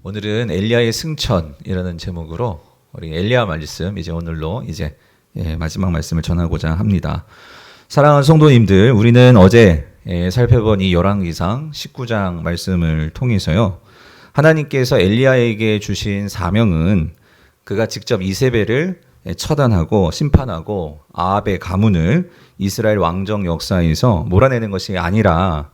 오늘은 엘리야의 승천이라는 제목으로 우리 엘리야 말씀 이제 오늘로 마지막 말씀을 전하고자 합니다. 사랑하는 성도님들, 우리는 어제 살펴본 이 열왕기상 19장 말씀을 통해서요, 하나님께서 엘리야에게 주신 사명은 그가 직접 이세벨을 처단하고 심판하고 아합의 가문을 이스라엘 왕정 역사에서 몰아내는 것이 아니라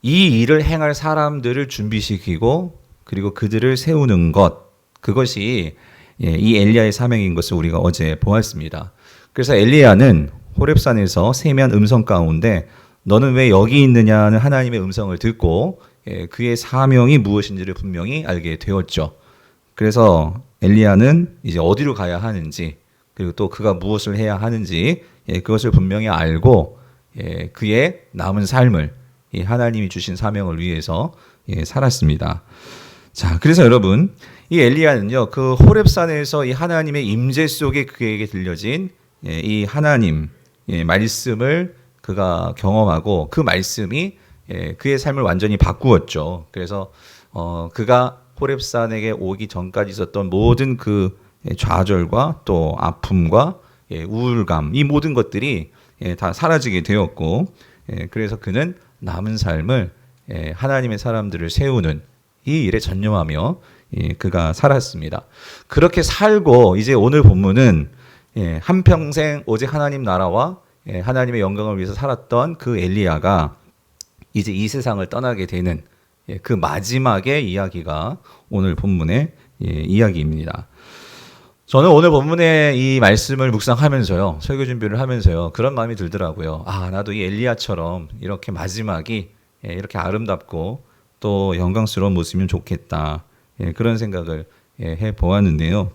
이 일을 행할 사람들을 준비시키고 그리고 그들을 세우는 것, 그것이 이 엘리야의 사명인 것을 우리가 어제 보았습니다. 그래서 엘리야는 호렙산에서 세미한 음성 가운데 너는 왜 여기 있느냐는 하나님의 음성을 듣고 그의 사명이 무엇인지를 분명히 알게 되었죠. 그래서 엘리야는 이제 어디로 가야 하는지, 그리고 또 그가 무엇을 해야 하는지 그것을 분명히 알고 그의 남은 삶을 하나님이 주신 사명을 위해서 살았습니다. 자, 그래서 여러분, 이 엘리야는요, 그 호렙산에서 이 하나님의 임재 속에 그에게 들려진 이 하나님 말씀을 그가 경험하고 그 말씀이 그의 삶을 완전히 바꾸었죠. 그래서 그가 호렙산에게 오기 전까지 있었던 모든 그 좌절과 또 아픔과 우울감, 이 모든 것들이 다 사라지게 되었고, 그래서 그는 남은 삶을 하나님의 사람들을 세우는 이 일에 전념하며 그가 살았습니다. 그렇게 살고 이제 오늘 본문은 한평생 오직 하나님 나라와 하나님의 영광을 위해서 살았던 그 엘리야가 이제 이 세상을 떠나게 되는 그 마지막의 이야기가 오늘 본문의 이야기입니다. 저는 오늘 본문의 이 말씀을 묵상하면서요, 설교 준비를 하면서요, 그런 마음이 들더라고요. 아, 나도 이 엘리야처럼 이렇게 마지막이 이렇게 아름답고 또 영광스러운 모습이면 좋겠다. 그런 생각을 해보았는데요.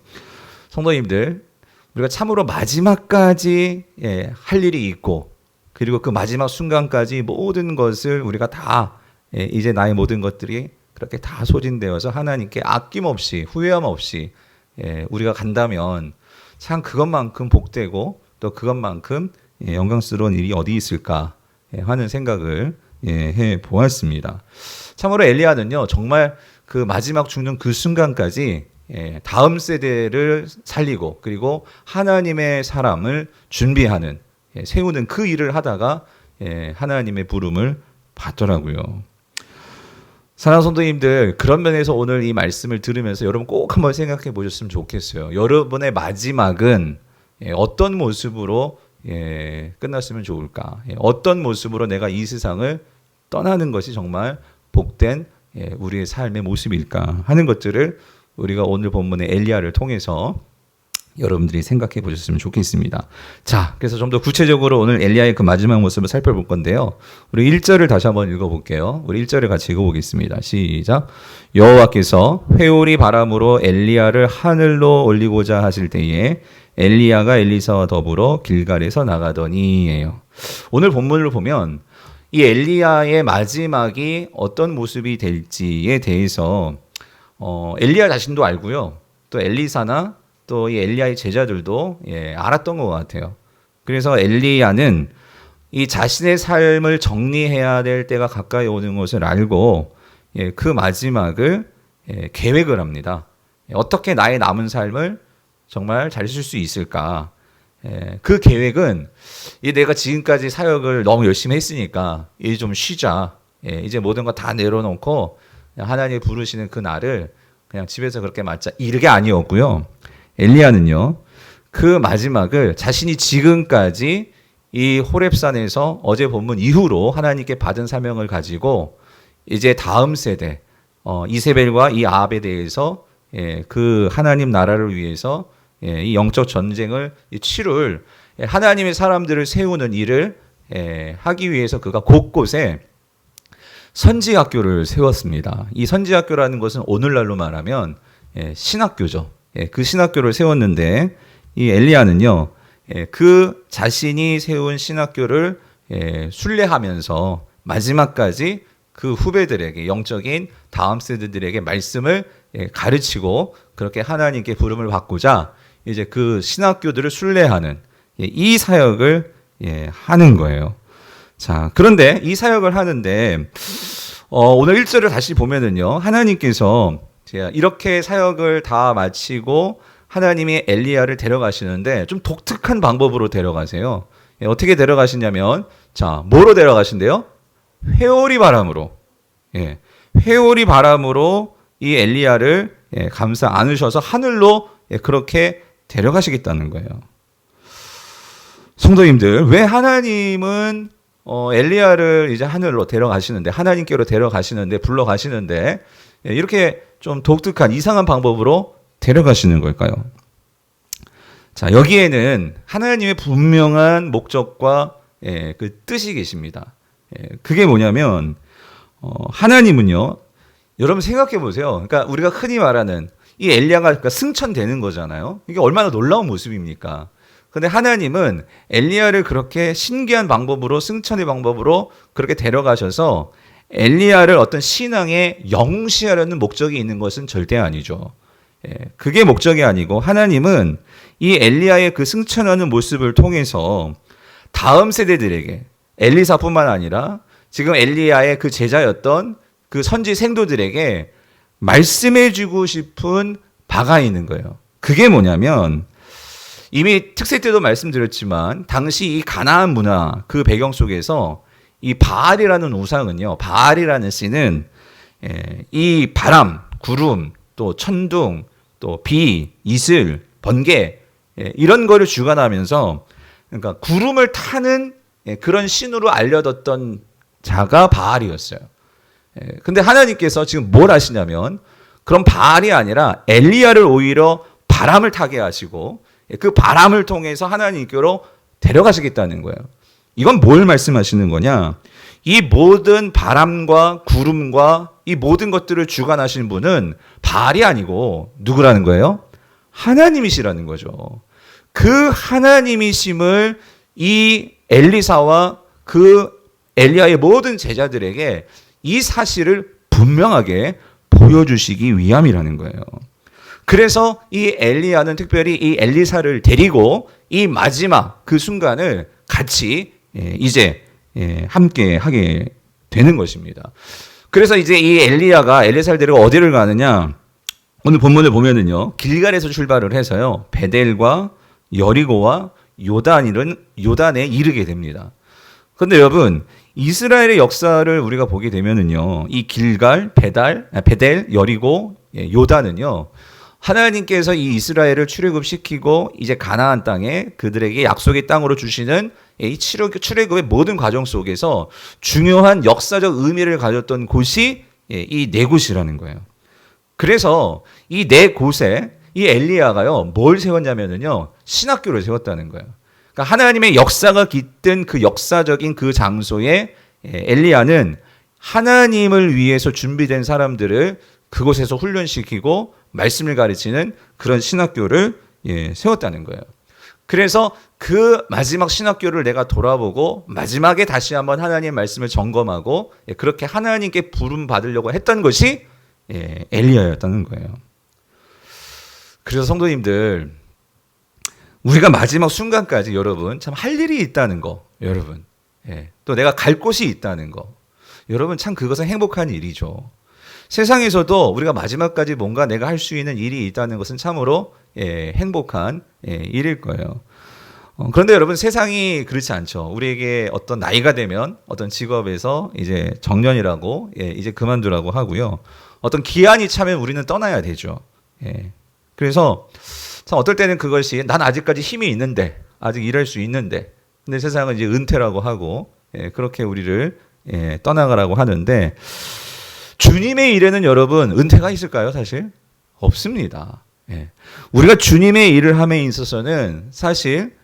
성도님들, 우리가 참으로 마지막까지 할 일이 있고, 그리고 그 마지막 순간까지 모든 것을 우리가 다 이제 나의 모든 것들이 그렇게 다 소진되어서 하나님께 아낌없이 후회함 없이 우리가 간다면 참 그것만큼 복되고 또 그것만큼 영광스러운 일이 어디 있을까 하는 생각을 해보았습니다. 참으로 엘리야는요, 정말 그 마지막 죽는 그 순간까지 다음 세대를 살리고 그리고 하나님의 사람을 준비하는, 세우는 그 일을 하다가 하나님의 부름을 받더라고요. 사랑하는 성도님들, 그런 면에서 오늘 이 말씀을 들으면서 여러분 꼭 한번 생각해 보셨으면 좋겠어요. 여러분의 마지막은 어떤 모습으로 끝났으면 좋을까? 어떤 모습으로 내가 이 세상을 떠나는 것이 정말 복된 우리의 삶의 모습일까 하는 것들을 우리가 오늘 본문의 엘리야를 통해서 여러분들이 생각해 보셨으면 좋겠습니다. 자, 그래서 좀 더 구체적으로 오늘 엘리야의 그 마지막 모습을 살펴볼 건데요. 우리 1절을 다시 한번 읽어볼게요. 우리 1절을 같이 읽어보겠습니다. 시작. 여호와께서 회오리 바람으로 엘리야를 하늘로 올리고자 하실 때에 엘리야가 엘리사와 더불어 길갈에서 나가더니예요. 오늘 본문을 보면 이 엘리야의 마지막이 어떤 모습이 될지에 대해서 엘리야 자신도 알고요, 또 엘리사나 또 이 엘리야의 제자들도 알았던 것 같아요. 그래서 엘리야는 이 자신의 삶을 정리해야 될 때가 가까이 오는 것을 알고 그 마지막을 계획을 합니다. 어떻게 나의 남은 삶을 정말 잘 쓸 수 있을까? 그 계획은 내가 지금까지 사역을 너무 열심히 했으니까 이제 좀 쉬자. 이제 모든 거 다 내려놓고 하나님이 부르시는 그 날을 그냥 집에서 그렇게 맞자, 이게 아니었고요. 엘리야는요, 그 마지막을 자신이 지금까지 이 호렙산에서 어제 본문 이후로 하나님께 받은 사명을 가지고 이제 다음 세대 이세벨과 이 아합에 대해서 그 하나님 나라를 위해서 이 영적 전쟁을 치룰 하나님의 사람들을 세우는 일을 하기 위해서 그가 곳곳에 선지학교를 세웠습니다. 이 선지학교라는 것은 오늘날로 말하면 신학교죠. 그 신학교를 세웠는데 이 엘리야는요, 그 자신이 세운 신학교를 순례하면서 마지막까지 그 후배들에게, 영적인 다음 세대들에게 말씀을 가르치고 그렇게 하나님께 부름을 받고자 이제 그 신학교들을 순례하는 이 사역을 하는 거예요. 자, 그런데 이 사역을 하는데 오늘 1절을 다시 보면은요, 하나님께서 제가 이렇게 사역을 다 마치고 하나님이 엘리야를 데려가시는데 좀 독특한 방법으로 데려가세요. 어떻게 데려가시냐면, 자, 뭐로 데려가신대요? 회오리 바람으로. 예, 회오리 바람으로 이 엘리야를 감싸 안으셔서 하늘로 그렇게 데려가시겠다는 거예요. 성도님들, 왜 하나님은 엘리야를 이제 하늘로 데려가시는데, 하나님께로 데려가시는데, 불러가시는데 이렇게 좀 독특한 이상한 방법으로 데려가시는 걸까요? 자, 여기에는 하나님의 분명한 목적과 그 뜻이 계십니다. 그게 뭐냐면, 하나님은요, 여러분 생각해 보세요. 그러니까 우리가 흔히 말하는 이 엘리야가 그러니까 승천되는 거잖아요. 이게 얼마나 놀라운 모습입니까? 근데 하나님은 엘리야를 그렇게 신기한 방법으로, 승천의 방법으로 그렇게 데려가셔서 엘리야를 어떤 신앙에 영시하려는 목적이 있는 것은 절대 아니죠. 그게 목적이 아니고, 하나님은 이 엘리야의 그 승천하는 모습을 통해서 다음 세대들에게, 엘리사뿐만 아니라 지금 엘리야의 그 제자였던 그 선지 생도들에게 말씀해주고 싶은 바가 있는 거예요. 그게 뭐냐면, 이미 특세 때도 말씀드렸지만 당시 이 가나안 문화 그 배경 속에서 이 바알이라는 우상은요, 바알이라는 씨는 이 바람, 구름, 또 천둥, 또 비, 이슬, 번개 이런 거를 주관하면서, 그러니까 구름을 타는 그런 신으로 알려졌던 자가 바알이었어요. 근데 하나님께서 지금 뭘 하시냐면, 그런 바알이 아니라 엘리야를 오히려 바람을 타게 하시고 그 바람을 통해서 하나님께로 데려가시겠다는 거예요. 이건 뭘 말씀하시는 거냐? 이 모든 바람과 구름과 이 모든 것들을 주관하시는 분은 바알이 아니고 누구라는 거예요? 하나님이시라는 거죠. 그 하나님이심을 이 엘리사와 그 엘리야의 모든 제자들에게 이 사실을 분명하게 보여주시기 위함이라는 거예요. 그래서 이 엘리야는 특별히 이 엘리사를 데리고 이 마지막 그 순간을 같이 이제 함께 하게 되는 것입니다. 그래서 이제 이 엘리야가 엘리사를 데리고 어디를 가느냐? 오늘 본문을 보면은요, 길갈에서 출발을 해서요, 베델과 여리고와 요단에 이르게 됩니다. 그런데 여러분, 이스라엘의 역사를 우리가 보게 되면은요, 이 길갈, 베델, 여리고, 요단은요, 하나님께서 이 이스라엘을 출애굽시키고 이제 가나안 땅에 그들에게 약속의 땅으로 주시는 이 출애굽의 모든 과정 속에서 중요한 역사적 의미를 가졌던 곳이 이 네 곳이라는 거예요. 그래서 이 네 곳에 이 엘리야가요, 뭘 세웠냐면요, 신학교를 세웠다는 거예요. 그러니까 하나님의 역사가 깃든 그 역사적인 그 장소에 엘리야는 하나님을 위해서 준비된 사람들을 그곳에서 훈련시키고 말씀을 가르치는 그런 신학교를 세웠다는 거예요. 그래서 그 마지막 신학교를 내가 돌아보고 마지막에 다시 한번 하나님의 말씀을 점검하고 그렇게 하나님께 부름 받으려고 했던 것이 엘리야였다는 거예요. 그래서 성도님들, 우리가 마지막 순간까지 여러분 참 할 일이 있다는 거, 여러분, 또 내가 갈 곳이 있다는 거, 여러분 참 그것은 행복한 일이죠. 세상에서도 우리가 마지막까지 뭔가 내가 할 수 있는 일이 있다는 것은 참으로 행복한 일일 거예요. 그런데 여러분, 세상이 그렇지 않죠. 우리에게 어떤 나이가 되면 어떤 직업에서 이제 정년이라고 이제 그만두라고 하고요. 어떤 기한이 차면 우리는 떠나야 되죠. 그래서 참 어떨 때는 그것이 난 아직까지 힘이 있는데, 아직 일할 수 있는데, 근데 세상은 이제 은퇴라고 하고 그렇게 우리를 떠나가라고 하는데, 주님의 일에는 여러분 은퇴가 있을까요? 사실 없습니다. 우리가 주님의 일을 함에 있어서는 사실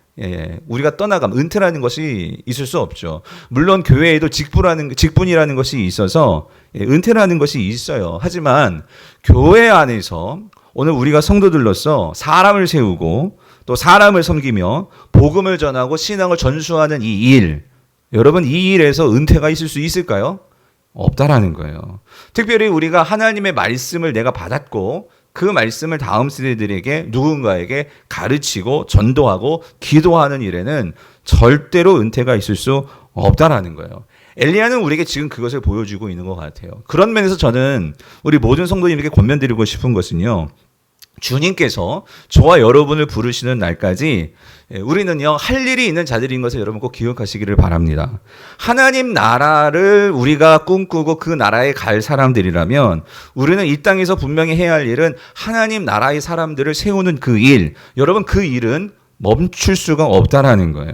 우리가 떠나감, 은퇴라는 것이 있을 수 없죠. 물론 교회에도 직분이라는 것이 있어서 은퇴라는 것이 있어요. 하지만 교회 안에서 오늘 우리가 성도들로서 사람을 세우고 또 사람을 섬기며 복음을 전하고 신앙을 전수하는 이 일, 여러분 이 일에서 은퇴가 있을 수 있을까요? 없다라는 거예요. 특별히 우리가 하나님의 말씀을 내가 받았고 그 말씀을 다음 세대들에게 누군가에게 가르치고 전도하고 기도하는 일에는 절대로 은퇴가 있을 수 없다라는 거예요. 엘리야는 우리에게 지금 그것을 보여주고 있는 것 같아요. 그런 면에서 저는 우리 모든 성도님에게 권면드리고 싶은 것은요. 주님께서 저와 여러분을 부르시는 날까지 우리는요, 할 일이 있는 자들인 것을 여러분 꼭 기억하시기를 바랍니다. 하나님 나라를 우리가 꿈꾸고 그 나라에 갈 사람들이라면 우리는 이 땅에서 분명히 해야 할 일은 하나님 나라의 사람들을 세우는 그 일, 여러분 그 일은 멈출 수가 없다라는 거예요.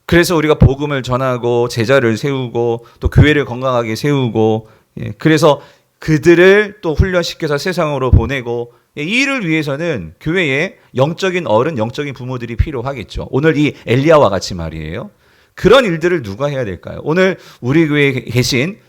그래서 우리가 복음을 전하고 제자를 세우고 또 교회를 건강하게 세우고, 그래서 그들을 또 훈련시켜서 세상으로 보내고, 이 일을 위해서는 교회에 영적인 어른, 영적인 부모들이 필요하겠죠. 오늘 이 엘리야와 같이 말이에요. 그런 일들을 누가 해야 될까요? 오늘 우리 교회에 계신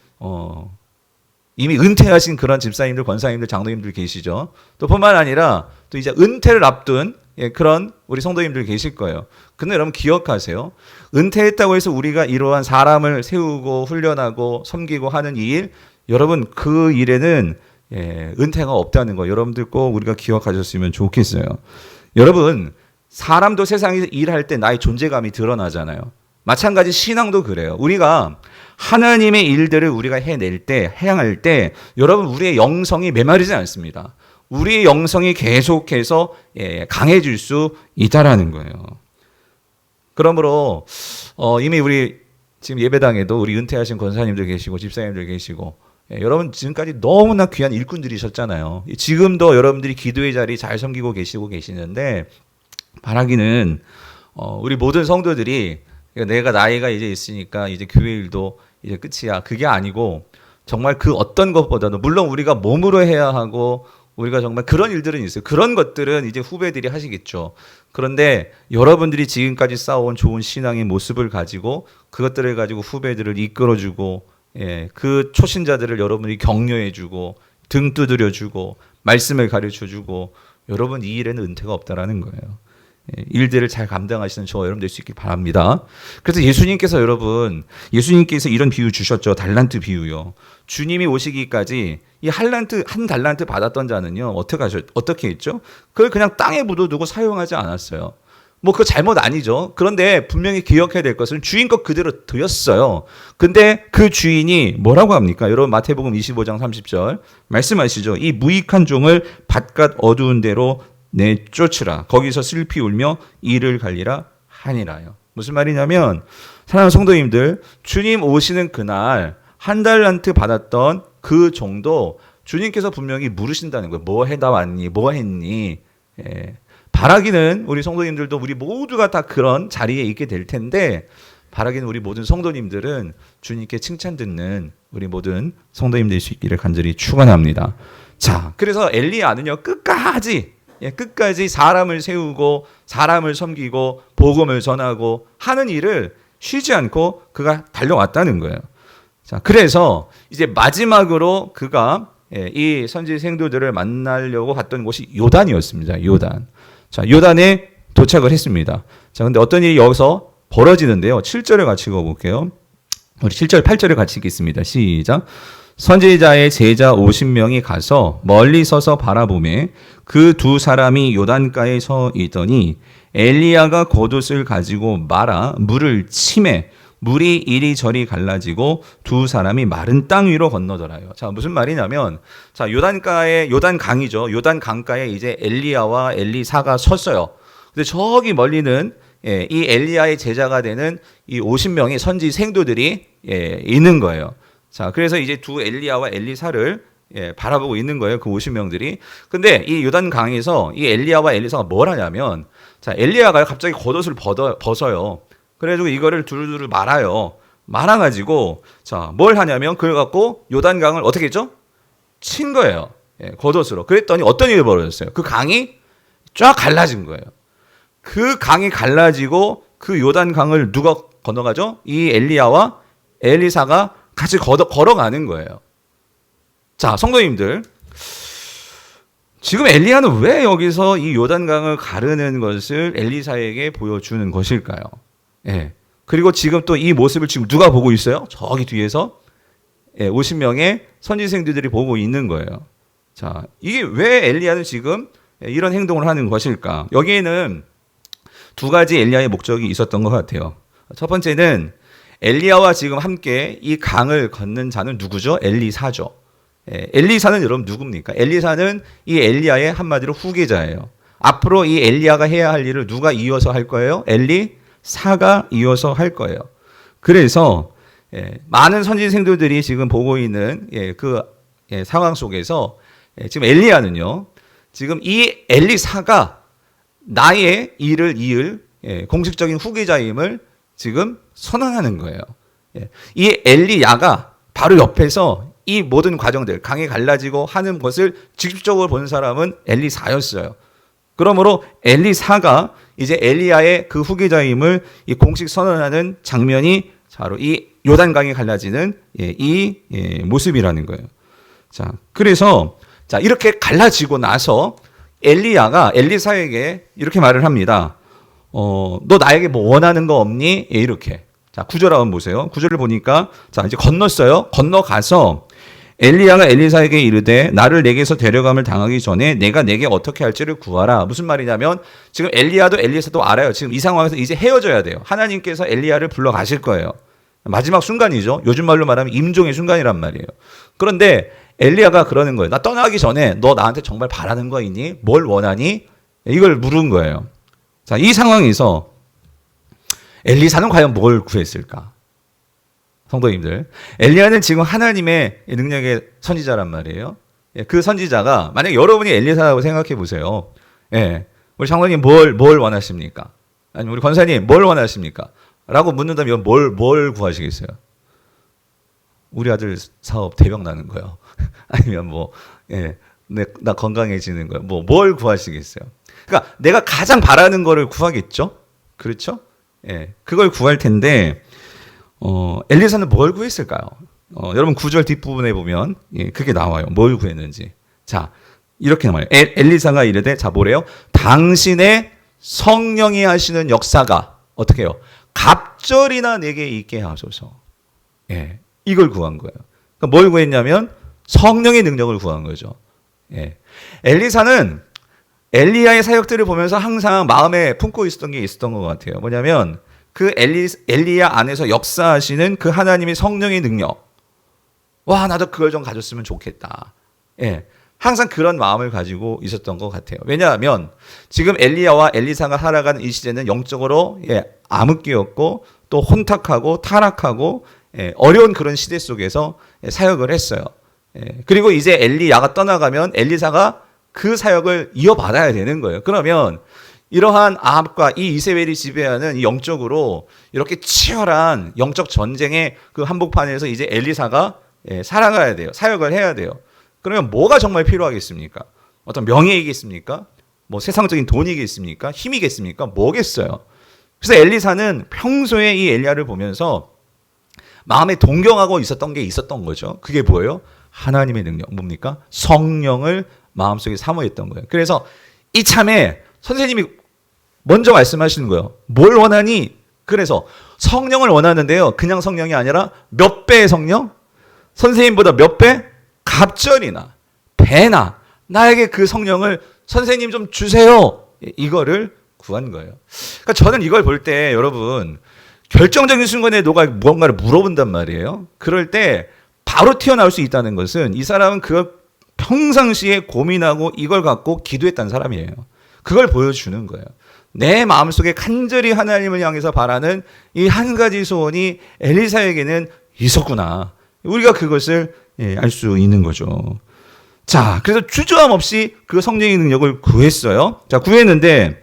이미 은퇴하신 그런 집사님들, 권사님들, 장로님들 계시죠. 또 뿐만 아니라 또 이제 은퇴를 앞둔 그런 우리 성도님들 계실 거예요. 근데 여러분 기억하세요. 은퇴했다고 해서 우리가 이러한 사람을 세우고 훈련하고 섬기고 하는 이 일, 여러분 그 일에는 은퇴가 없다는 거 여러분들 꼭 우리가 기억하셨으면 좋겠어요. 여러분 사람도 세상에서 일할 때 나의 존재감이 드러나잖아요. 마찬가지 신앙도 그래요. 우리가 하나님의 일들을 우리가 해낼 때, 행할 때 여러분 우리의 영성이 메마르지 않습니다. 우리의 영성이 계속해서 강해질 수 있다라는 거예요. 그러므로 이미 우리 지금 예배당에도 우리 은퇴하신 권사님들 계시고 집사님들 계시고, 여러분 지금까지 너무나 귀한 일꾼들이셨잖아요. 지금도 여러분들이 기도의 자리 잘 섬기고 계시고 계시는데, 바라기는 우리 모든 성도들이 내가 나이가 이제 있으니까 이제 교회 일도 이제 끝이야, 그게 아니고 정말 그 어떤 것보다도, 물론 우리가 몸으로 해야 하고 우리가 정말 그런 일들은 있어요. 그런 것들은 이제 후배들이 하시겠죠. 그런데 여러분들이 지금까지 쌓아온 좋은 신앙의 모습을 가지고 그것들을 가지고 후배들을 이끌어주고, 그 초신자들을 여러분이 격려해주고 등 두드려주고 말씀을 가르쳐주고, 여러분 이 일에는 은퇴가 없다라는 거예요. 일들을 잘 감당하시는 저 여러분 될 수 있길 바랍니다. 그래서 예수님께서 이런 비유 주셨죠. 달란트 비유요. 주님이 오시기까지 이 한 달란트 받았던 자는요, 어떻게 했죠? 그걸 그냥 땅에 묻어두고 사용하지 않았어요. 뭐 그거 잘못 아니죠. 그런데 분명히 기억해야 될 것은 주인 것 그대로 드렸어요. 근데 그 주인이 뭐라고 합니까? 여러분 마태복음 25장 30절 말씀하시죠. 이 무익한 종을 바깥 어두운 데로 내쫓으라. 거기서 슬피 울며 이를 갈리라 하니라요. 무슨 말이냐면, 사랑하는 성도님들, 주님 오시는 그날 한 달란트 받았던 그 종도 주님께서 분명히 물으신다는 거예요. 뭐 해다 왔니? 뭐 했니? 바라기는 우리 성도님들도 우리 모두가 다 그런 자리에 있게 될 텐데, 바라기는 우리 모든 성도님들은 주님께 칭찬 듣는 우리 모든 성도님 될 수 있기를 간절히 축원합니다. 자, 그래서 엘리야는요, 끝까지 사람을 세우고 사람을 섬기고 복음을 전하고 하는 일을 쉬지 않고 그가 달려왔다는 거예요. 자, 그래서 이제 마지막으로 그가 이 선지 생도들을 만나려고 갔던 곳이 요단이었습니다. 요단. 자, 요단에 도착을 했습니다. 자, 근데 어떤 일이 여기서 벌어지는데요. 7절을 같이 읽어볼게요. 우리 7절, 8절을 같이 읽겠습니다. 시작. 선지자의 제자 50명이 가서 멀리 서서 바라보매 그 두 사람이 요단가에 서 있더니 엘리야가 겉옷을 가지고 말아 물을 치매 물이 이리저리 갈라지고 두 사람이 마른 땅 위로 건너더라요. 자, 무슨 말이냐면, 자, 요단 강이죠. 요단 강가에 이제 엘리야와 엘리사가 섰어요. 근데 저기 멀리는 이 엘리야의 제자가 되는 이 50명의 선지 생도들이 있는 거예요. 자, 그래서 이제 두 엘리야와 엘리사를 바라보고 있는 거예요. 그 50명들이. 근데 이 요단 강에서 이 엘리야와 엘리사가 뭘 하냐면, 자, 엘리야가 갑자기 겉옷을 벗어요. 그래가지고 이거를 두루두루 말아요. 말아가지고, 자, 뭘 하냐면, 그걸 갖고 요단강을 어떻게 했죠? 친 거예요. 겉옷으로. 그랬더니 어떤 일이 벌어졌어요? 그 강이 쫙 갈라진 거예요. 그 강이 갈라지고 그 요단강을 누가 건너가죠? 이 엘리야와 엘리사가 같이 걸어가는 거예요. 자, 성도님들. 지금 엘리야는 왜 여기서 이 요단강을 가르는 것을 엘리사에게 보여주는 것일까요? 그리고 지금 또 이 모습을 지금 누가 보고 있어요? 저기 뒤에서 50명의 선지생들이 보고 있는 거예요. 자, 이게 왜 엘리야는 지금 이런 행동을 하는 것일까? 여기에는 두 가지 엘리야의 목적이 있었던 것 같아요. 첫 번째는 엘리야와 지금 함께 이 강을 걷는 자는 누구죠? 엘리사죠. 엘리사는 여러분 누굽니까? 엘리사는 이 엘리야의 한마디로 후계자예요. 앞으로 이 엘리야가 해야 할 일을 누가 이어서 할 거예요? 엘리사가 이어서 할 거예요. 그래서 많은 선지생들이 지금 보고 있는 그 상황 속에서 지금 엘리야는요, 지금 이 엘리사가 나의 일을 이을 공식적인 후계자임을 지금 선언하는 거예요. 이 엘리야가 바로 옆에서 이 모든 과정들, 강이 갈라지고 하는 것을 직접적으로 본 사람은 엘리사였어요. 그러므로 엘리사가 이제 엘리야의 그 후계자임을 이 공식 선언하는 장면이 바로 이 요단강이 갈라지는 이 모습이라는 거예요. 자, 그래서 자, 이렇게 갈라지고 나서 엘리야가 엘리사에게 이렇게 말을 합니다. 너 나에게 뭐 원하는 거 없니? 이렇게. 자, 9절 한번 보세요. 9절을 보니까 자, 이제 건넜어요. 건너가서 엘리야가 엘리사에게 이르되 나를 내게서 데려감을 당하기 전에 내가 내게 어떻게 할지를 구하라. 무슨 말이냐면 지금 엘리야도 엘리사도 알아요. 지금 이 상황에서 이제 헤어져야 돼요. 하나님께서 엘리야를 불러 가실 거예요. 마지막 순간이죠. 요즘 말로 말하면 임종의 순간이란 말이에요. 그런데 엘리야가 그러는 거예요. 나 떠나기 전에 너 나한테 정말 바라는 거 있니? 뭘 원하니? 이걸 물은 거예요. 자, 이 상황에서 엘리사는 과연 뭘 구했을까? 성도님들, 엘리야는 지금 하나님의 능력의 선지자란 말이에요. 그 선지자가 만약 여러분이 엘리사라고 생각해 보세요. 우리 장로님 뭘 원하십니까? 아니면 우리 권사님 뭘 원하십니까? 라고 묻는다면 뭘 구하시겠어요? 우리 아들 사업 대박 나는 거요. 아니면 나 건강해지는 거요. 뭘 구하시겠어요? 그러니까 내가 가장 바라는 거를 구하겠죠? 그렇죠? 그걸 구할 텐데, 엘리사는 뭘 구했을까요? 여러분 9절 뒷부분에 보면, 그게 나와요. 뭘 구했는지. 자, 이렇게 말해요. 엘리사가 이르되, 자, 뭐래요? 당신의 성령이 하시는 역사가, 어떻게 해요? 갑절이나 내게 있게 하소서. 이걸 구한 거예요. 그러니까 뭘 구했냐면, 성령의 능력을 구한 거죠. 엘리사는 엘리야의 사역들을 보면서 항상 마음에 품고 있었던 게 있었던 것 같아요. 뭐냐면 그 엘리야 안에서 역사하시는 그 하나님의 성령의 능력. 와, 나도 그걸 좀 가졌으면 좋겠다. 항상 그런 마음을 가지고 있었던 것 같아요. 왜냐하면 지금 엘리야와 엘리사가 살아가는 이 시대는 영적으로 암흑기였고 또 혼탁하고 타락하고 어려운 그런 시대 속에서 사역을 했어요. 그리고 이제 엘리야가 떠나가면 엘리사가 그 사역을 이어받아야 되는 거예요. 그러면 이러한 아합과 이 이세벨이 지배하는 이 영적으로 이렇게 치열한 영적 전쟁의 그 한복판에서 이제 엘리사가 살아가야 돼요. 사역을 해야 돼요. 그러면 뭐가 정말 필요하겠습니까? 어떤 명예이겠습니까? 뭐 세상적인 돈이겠습니까? 힘이겠습니까? 뭐겠어요? 그래서 엘리사는 평소에 이 엘리야를 보면서 마음에 동경하고 있었던 게 있었던 거죠. 그게 뭐예요? 하나님의 능력. 뭡니까? 성령을 마음속에 사모했던 거예요. 그래서 이참에 선생님이 먼저 말씀하시는 거예요. 뭘 원하니? 그래서 성령을 원하는데요. 그냥 성령이 아니라 몇 배의 성령? 선생님보다 몇 배? 갑절이나 배나 나에게 그 성령을 선생님 좀 주세요. 이거를 구한 거예요. 그러니까 저는 이걸 볼 때 여러분 결정적인 순간에 누가 무언가를 물어본단 말이에요. 그럴 때 바로 튀어나올 수 있다는 것은 이 사람은 그 평상시에 고민하고 이걸 갖고 기도했다는 사람이에요. 그걸 보여주는 거예요. 내 마음속에 간절히 하나님을 향해서 바라는 이 한 가지 소원이 엘리사에게는 있었구나. 우리가 그것을 알 수 있는 거죠. 자, 그래서 주저함 없이 그 성령의 능력을 구했어요. 자, 구했는데,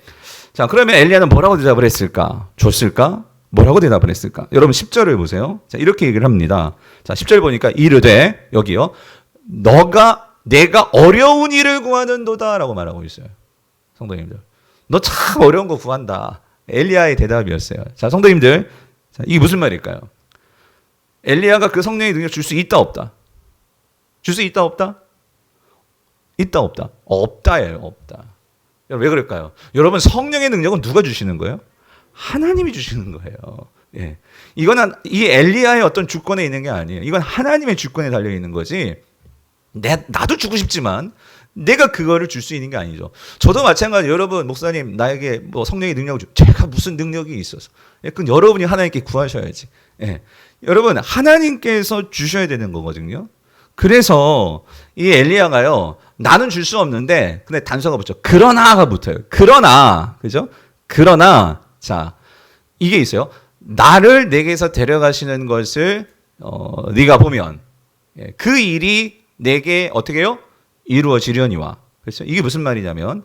자, 그러면 엘리야는 뭐라고 대답을 했을까? 줬을까? 뭐라고 대답을 했을까? 여러분 10절을 보세요. 자, 이렇게 얘기를 합니다. 자, 10절 보니까 이르되, 여기요. 내가 어려운 일을 구하는도다 라고 말하고 있어요. 성도님들. 너 참 어려운 거 구한다. 엘리야의 대답이었어요. 자, 성도님들. 자, 이게 무슨 말일까요? 엘리야가 그 성령의 능력 줄 수 있다, 없다? 줄 수 있다, 없다? 있다, 없다? 없다예요, 없다. 여러분, 왜 그럴까요? 여러분, 성령의 능력은 누가 주시는 거예요? 하나님이 주시는 거예요. 이거는 이 엘리야의 어떤 주권에 있는 게 아니에요. 이건 하나님의 주권에 달려 있는 거지. 나도 주고 싶지만 내가 그거를 줄 수 있는 게 아니죠. 저도 마찬가지. 여러분, 목사님 나에게 뭐 성령의 능력을 줘. 제가 무슨 능력이 있어서? 그건 여러분이 하나님께 구하셔야지. 예. 여러분, 하나님께서 주셔야 되는 거거든요. 그래서 이 엘리야가요, 나는 줄 수 없는데, 근데 단서가 붙죠. 그러나가 붙어요. 그러나, 그죠? 그러나, 자, 이게 있어요. 나를 내게서 데려가시는 것을 네가 보면 그 일이 내게 어떻게 해요? 이루어지려니와. 그렇죠? 이게 무슨 말이냐면,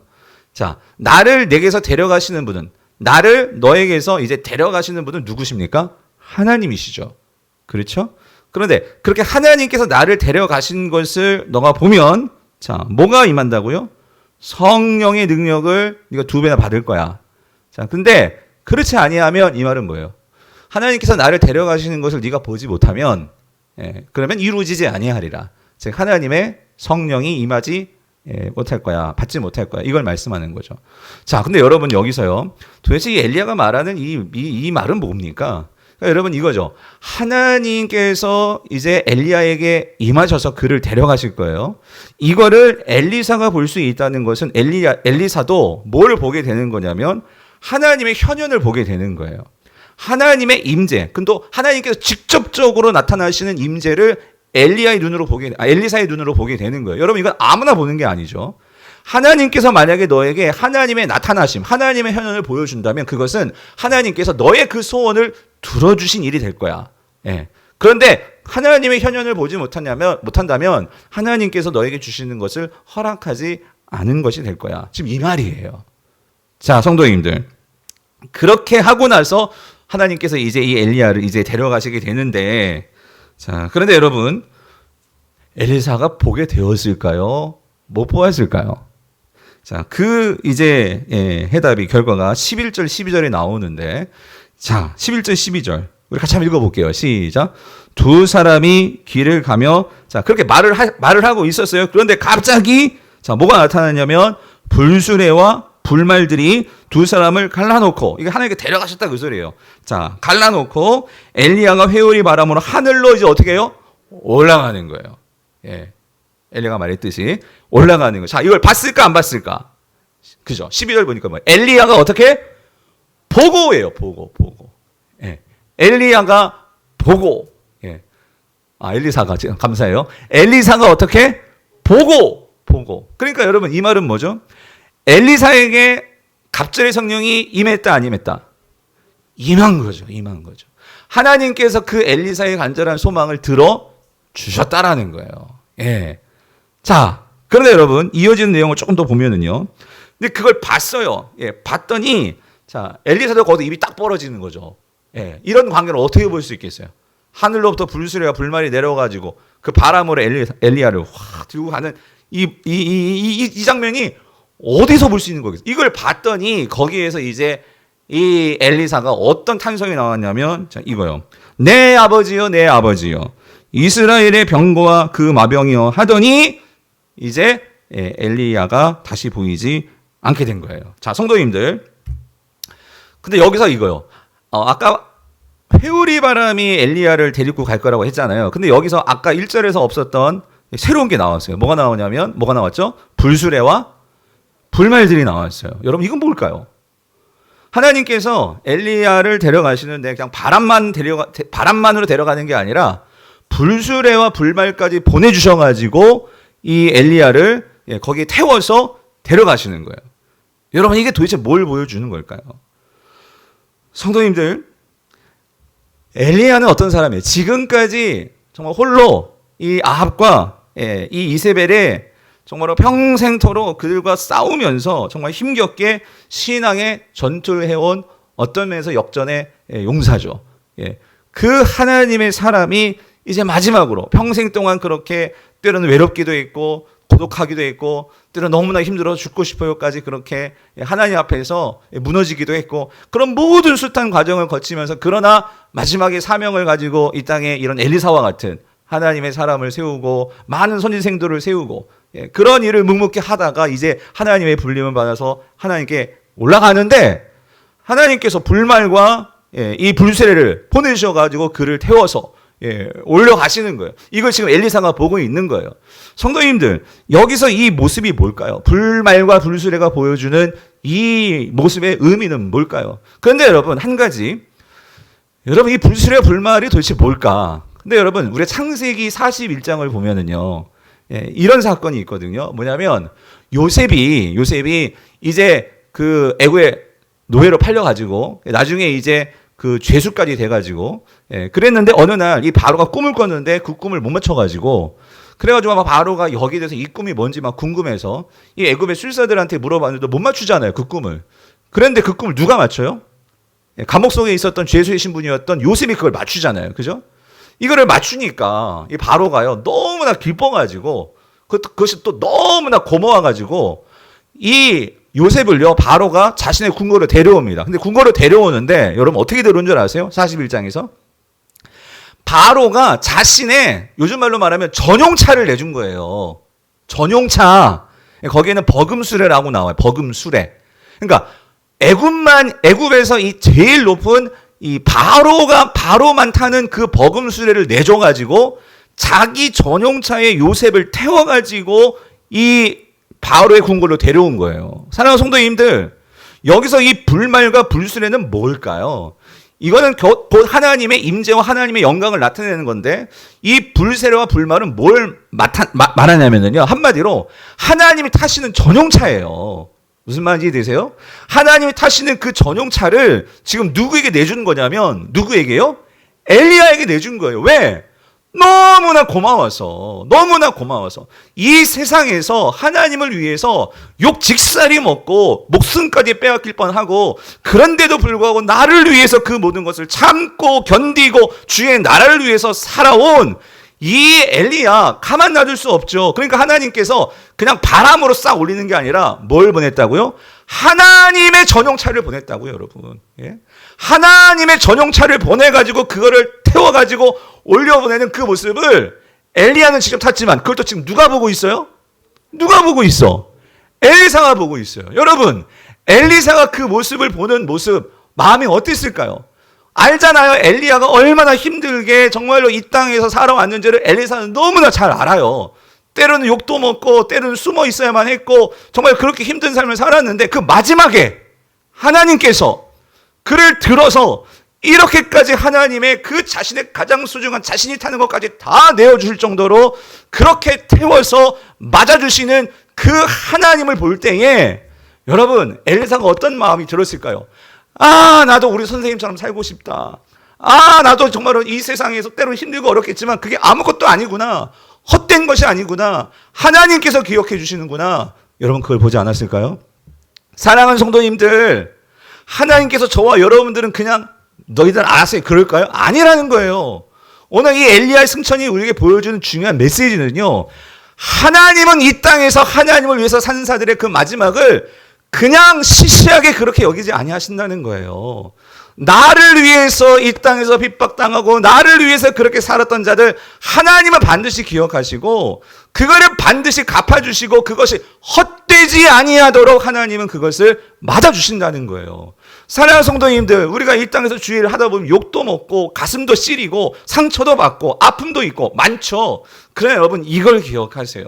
자, 나를 내게서 데려가시는 분은, 나를 너에게서 이제 데려가시는 분은 누구십니까? 하나님이시죠. 그렇죠? 그런데 그렇게 하나님께서 나를 데려가신 것을 너가 보면, 자, 뭐가 임한다고요? 성령의 능력을 네가 2배나 받을 거야. 자, 근데 그렇지 아니하면 이 말은 뭐예요? 하나님께서 나를 데려가시는 것을 네가 보지 못하면, 그러면 이루어지지 아니하리라. 즉 하나님의 성령이 임하지 못할 거야. 받지 못할 거야. 이걸 말씀하는 거죠. 자, 근데 여러분 여기서요. 도대체 이 엘리야가 말하는 이 말은 뭡니까? 그러니까 여러분 이거죠. 하나님께서 이제 엘리야에게 임하셔서 그를 데려가실 거예요. 이거를 엘리사가 볼 수 있다는 것은 엘리사도 뭘 보게 되는 거냐면 하나님의 현현을 보게 되는 거예요. 하나님의 임재. 근데 하나님께서 직접적으로 나타나시는 임재를 엘리사의 눈으로 보게 되는 거예요. 여러분 이건 아무나 보는 게 아니죠. 하나님께서 만약에 너에게 하나님의 나타나심, 하나님의 현현을 보여준다면 그것은 하나님께서 너의 그 소원을 들어주신 일이 될 거야. 예. 그런데 하나님의 현현을 보지 못한다면 하나님께서 너에게 주시는 것을 허락하지 않은 것이 될 거야. 지금 이 말이에요. 자, 성도님들. 그렇게 하고 나서 하나님께서 이제 이 엘리야를 이제 데려가시게 되는데, 자, 그런데 여러분, 엘리사가 보게 되었을까요? 못 보았을까요? 자, 그 이제 해답이 결과가 11절, 12절에 나오는데, 자, 11절, 12절. 우리 같이 한번 읽어볼게요. 시작. 두 사람이 길을 가며, 자, 그렇게 말을 하고 있었어요. 그런데 갑자기, 자, 뭐가 나타나냐면, 불수레와 불말들이 두 사람을 갈라놓고, 이게 하나님께 데려가셨다 그 소리예요. 자, 갈라놓고, 엘리야가 회오리 바람으로 하늘로 이제 어떻게 해요? 올라가는 거예요. 예. 엘리야가 말했듯이 올라가는 거. 자, 이걸 봤을까 안 봤을까? 그죠? 12절 보니까 뭐 엘리야가 어떻게? 보고예요. 보고. 예. 엘리야가 보고. 예. 아, 엘리사가 지금 감사해요. 엘리사가 어떻게? 보고. 그러니까 여러분 이 말은 뭐죠? 엘리사에게 갑절의 성령이 임했다 안 임했다? 임한 거죠. 하나님께서 그 엘리사의 간절한 소망을 들어 주셨다라는 거예요. 예. 자, 그런데 여러분 이어지는 내용을 조금 더 보면은요. 근데 그걸 봤어요. 예, 봤더니 자, 엘리사도 거기서 입이 딱 벌어지는 거죠. 예, 이런 관계를 어떻게 볼 수 있겠어요? 하늘로부터 불수레와 불말이 내려가지고 그 바람으로 엘리야를 확 들고 가는 이 장면이 어디서 볼 수 있는 거겠어요? 이걸 봤더니 거기에서 이제 이 엘리사가 어떤 탄성이 나왔냐면 자, 이거요. 내 아버지여, 이스라엘의 병거와 그 마병이여 하더니 이제 엘리야가 다시 보이지 않게 된 거예요. 자, 성도님들. 근데 여기서 이거요. 아까 회오리 바람이 엘리야를 데리고 갈 거라고 했잖아요. 근데 여기서 아까 1절에서 없었던 새로운 게 나왔어요. 뭐가 나왔죠? 불수레와 불말들이 나왔어요. 여러분 이건 뭘까요? 하나님께서 엘리야를 데려가시는데 그냥 바람만으로 데려가는 게 아니라 불수레와 불말까지 보내주셔가지고 이 엘리야를 거기에 태워서 데려가시는 거예요. 여러분 이게 도대체 뭘 보여주는 걸까요? 성도님들, 엘리야는 어떤 사람이에요? 지금까지 정말 홀로 이 아합과 이 이세벨의 정말로 평생토록 그들과 싸우면서 정말 힘겹게 신앙의 전투를 해온 어떤 면에서 역전의 용사죠. 그 하나님의 사람이 이제 마지막으로 평생 동안 그렇게 때로는 외롭기도 했고 고독하기도 했고 때로는 너무나 힘들어 죽고 싶어요까지 그렇게 하나님 앞에서 무너지기도 했고 그런 모든 숱한 과정을 거치면서 그러나 마지막에 사명을 가지고 이 땅에 이런 엘리사와 같은 하나님의 사람을 세우고 많은 선지생들을 세우고 그런 일을 묵묵히 하다가 이제 하나님의 불림을 받아서 하나님께 올라가는데 하나님께서 불말과 이 불세례를 보내주셔가지고 그를 태워서 올려가시는 거예요. 이걸 지금 엘리사가 보고 있는 거예요. 성도님들, 여기서 이 모습이 뭘까요? 불말과 불수레가 보여주는 이 모습의 의미는 뭘까요? 그런데 여러분, 한 가지, 여러분 이 불수레와 불말이 도대체 뭘까? 근데 여러분, 우리 창세기 41장을 보면은요, 이런 사건이 있거든요. 뭐냐면 요셉이 이제 그 애굽의 노예로 팔려가지고 나중에 이제 그 죄수까지 돼가지고 그랬는데 어느 날 이 바로가 꿈을 꿨는데 그 꿈을 못 맞춰가지고 그래가지고 막 바로가 여기에 대해서 이 꿈이 뭔지 막 궁금해서 이 애굽의 술사들한테 물어봤는데 못 맞추잖아요, 그 꿈을. 그런데 그 꿈을 누가 맞춰요? 감옥 속에 있었던 죄수의 신분이었던 요셉이 그걸 맞추잖아요, 그죠? 이거를 맞추니까 이 바로가요 너무나 기뻐가지고 그것이 또 너무나 고마워가지고 이 요셉을요 바로가 자신의 궁궐로 데려옵니다. 근데 궁궐로 데려오는데 여러분 어떻게 데려온 줄 아세요? 41장에서 바로가 자신의 요즘 말로 말하면 전용차를 내준 거예요. 전용차. 거기에는 버금수레라고 나와요. 버금수레. 그러니까 애굽에서 이 제일 높은 이 바로만 타는 그 버금수레를 내줘가지고 자기 전용차에 요셉을 태워가지고 이 바로의 궁궐로 데려온 거예요. 사랑하는 성도님들, 여기서 이 불말과 불수레는 뭘까요? 이거는 곧 하나님의 임재와 하나님의 영광을 나타내는 건데 이 불세례와 불말은 뭘 말하냐면요. 한마디로 하나님이 타시는 전용차예요. 무슨 말인지 이해되세요? 하나님이 타시는 그 전용차를 지금 누구에게 내주는 거냐면 누구에게요? 엘리야에게 내준 거예요. 왜? 너무나 고마워서 이 세상에서 하나님을 위해서 욕 직살이 먹고 목숨까지 빼앗길 뻔하고 그런데도 불구하고 나를 위해서 그 모든 것을 참고 견디고 주의 나라를 위해서 살아온 이 엘리야 가만 놔둘 수 없죠. 그러니까 하나님께서 그냥 바람으로 싹 올리는 게 아니라 뭘 보냈다고요? 하나님의 전용차를 보냈다고요, 여러분. 하나님의 전용차를 보내가지고 그거를 태워가지고 올려보내는 그 모습을 엘리야는 직접 탔지만 그걸 또 지금 누가 보고 있어요? 누가 보고 있어? 엘리사가 보고 있어요. 여러분, 엘리사가 그 모습을 보는 모습 마음이 어땠을까요? 알잖아요. 엘리야가 얼마나 힘들게 정말로 이 땅에서 살아왔는지를 엘리사는 너무나 잘 알아요. 때로는 욕도 먹고 때로는 숨어 있어야만 했고 정말 그렇게 힘든 삶을 살았는데 그 마지막에 하나님께서 그를 들어서 이렇게까지 하나님의 그 자신의 가장 소중한 자신이 타는 것까지 다 내어주실 정도로 그렇게 태워서 맞아주시는 그 하나님을 볼 때에 여러분 엘리사가 어떤 마음이 들었을까요? 아, 나도 우리 선생님처럼 살고 싶다. 아, 나도 정말로 이 세상에서 때로는 힘들고 어렵겠지만 그게 아무것도 아니구나. 헛된 것이 아니구나. 하나님께서 기억해 주시는구나. 여러분 그걸 보지 않았을까요? 사랑하는 성도님들, 하나님께서 저와 여러분들은 그냥 너희들 알아서 그럴까요? 아니라는 거예요. 오늘 이 엘리야의 승천이 우리에게 보여주는 중요한 메시지는요. 하나님은 이 땅에서 하나님을 위해서 사는 자들의 그 마지막을 그냥 시시하게 그렇게 여기지 아니하신다는 거예요. 나를 위해서 이 땅에서 핍박당하고 나를 위해서 그렇게 살았던 자들 하나님은 반드시 기억하시고 그거를 반드시 갚아주시고 그것이 헛되지 아니하도록 하나님은 그것을 맞아주신다는 거예요. 사랑하는 성도님들, 우리가 이 땅에서 주일을 하다 보면 욕도 먹고 가슴도 시리고 상처도 받고 아픔도 있고 많죠. 그러나 여러분 이걸 기억하세요.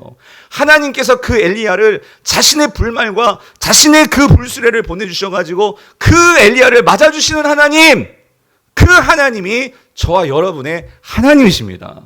하나님께서 그 엘리야를 자신의 불말과 자신의 그 불수레를 보내주셔가지고 그 엘리야를 맞아주시는 하나님, 그 하나님이 저와 여러분의 하나님이십니다.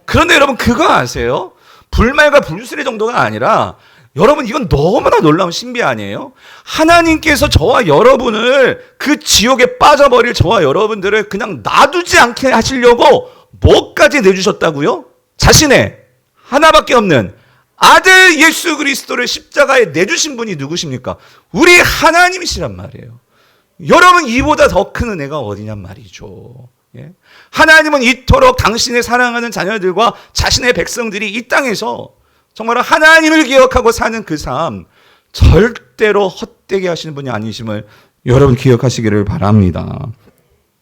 그런데 여러분 그거 아세요? 불말과 불수레 정도가 아니라 여러분 이건 너무나 놀라운 신비 아니에요? 하나님께서 저와 여러분을 그 지옥에 빠져버릴 저와 여러분들을 그냥 놔두지 않게 하시려고 뭐까지 내주셨다고요? 자신의 하나밖에 없는 아들 예수 그리스도를 십자가에 내주신 분이 누구십니까? 우리 하나님이시란 말이에요. 여러분 이보다 더 큰 은혜가 어디냔 말이죠. 하나님은 이토록 당신의 사랑하는 자녀들과 자신의 백성들이 이 땅에서 정말 하나님을 기억하고 사는 그 삶 절대로 헛되게 하시는 분이 아니심을 여러분 기억하시기를 바랍니다.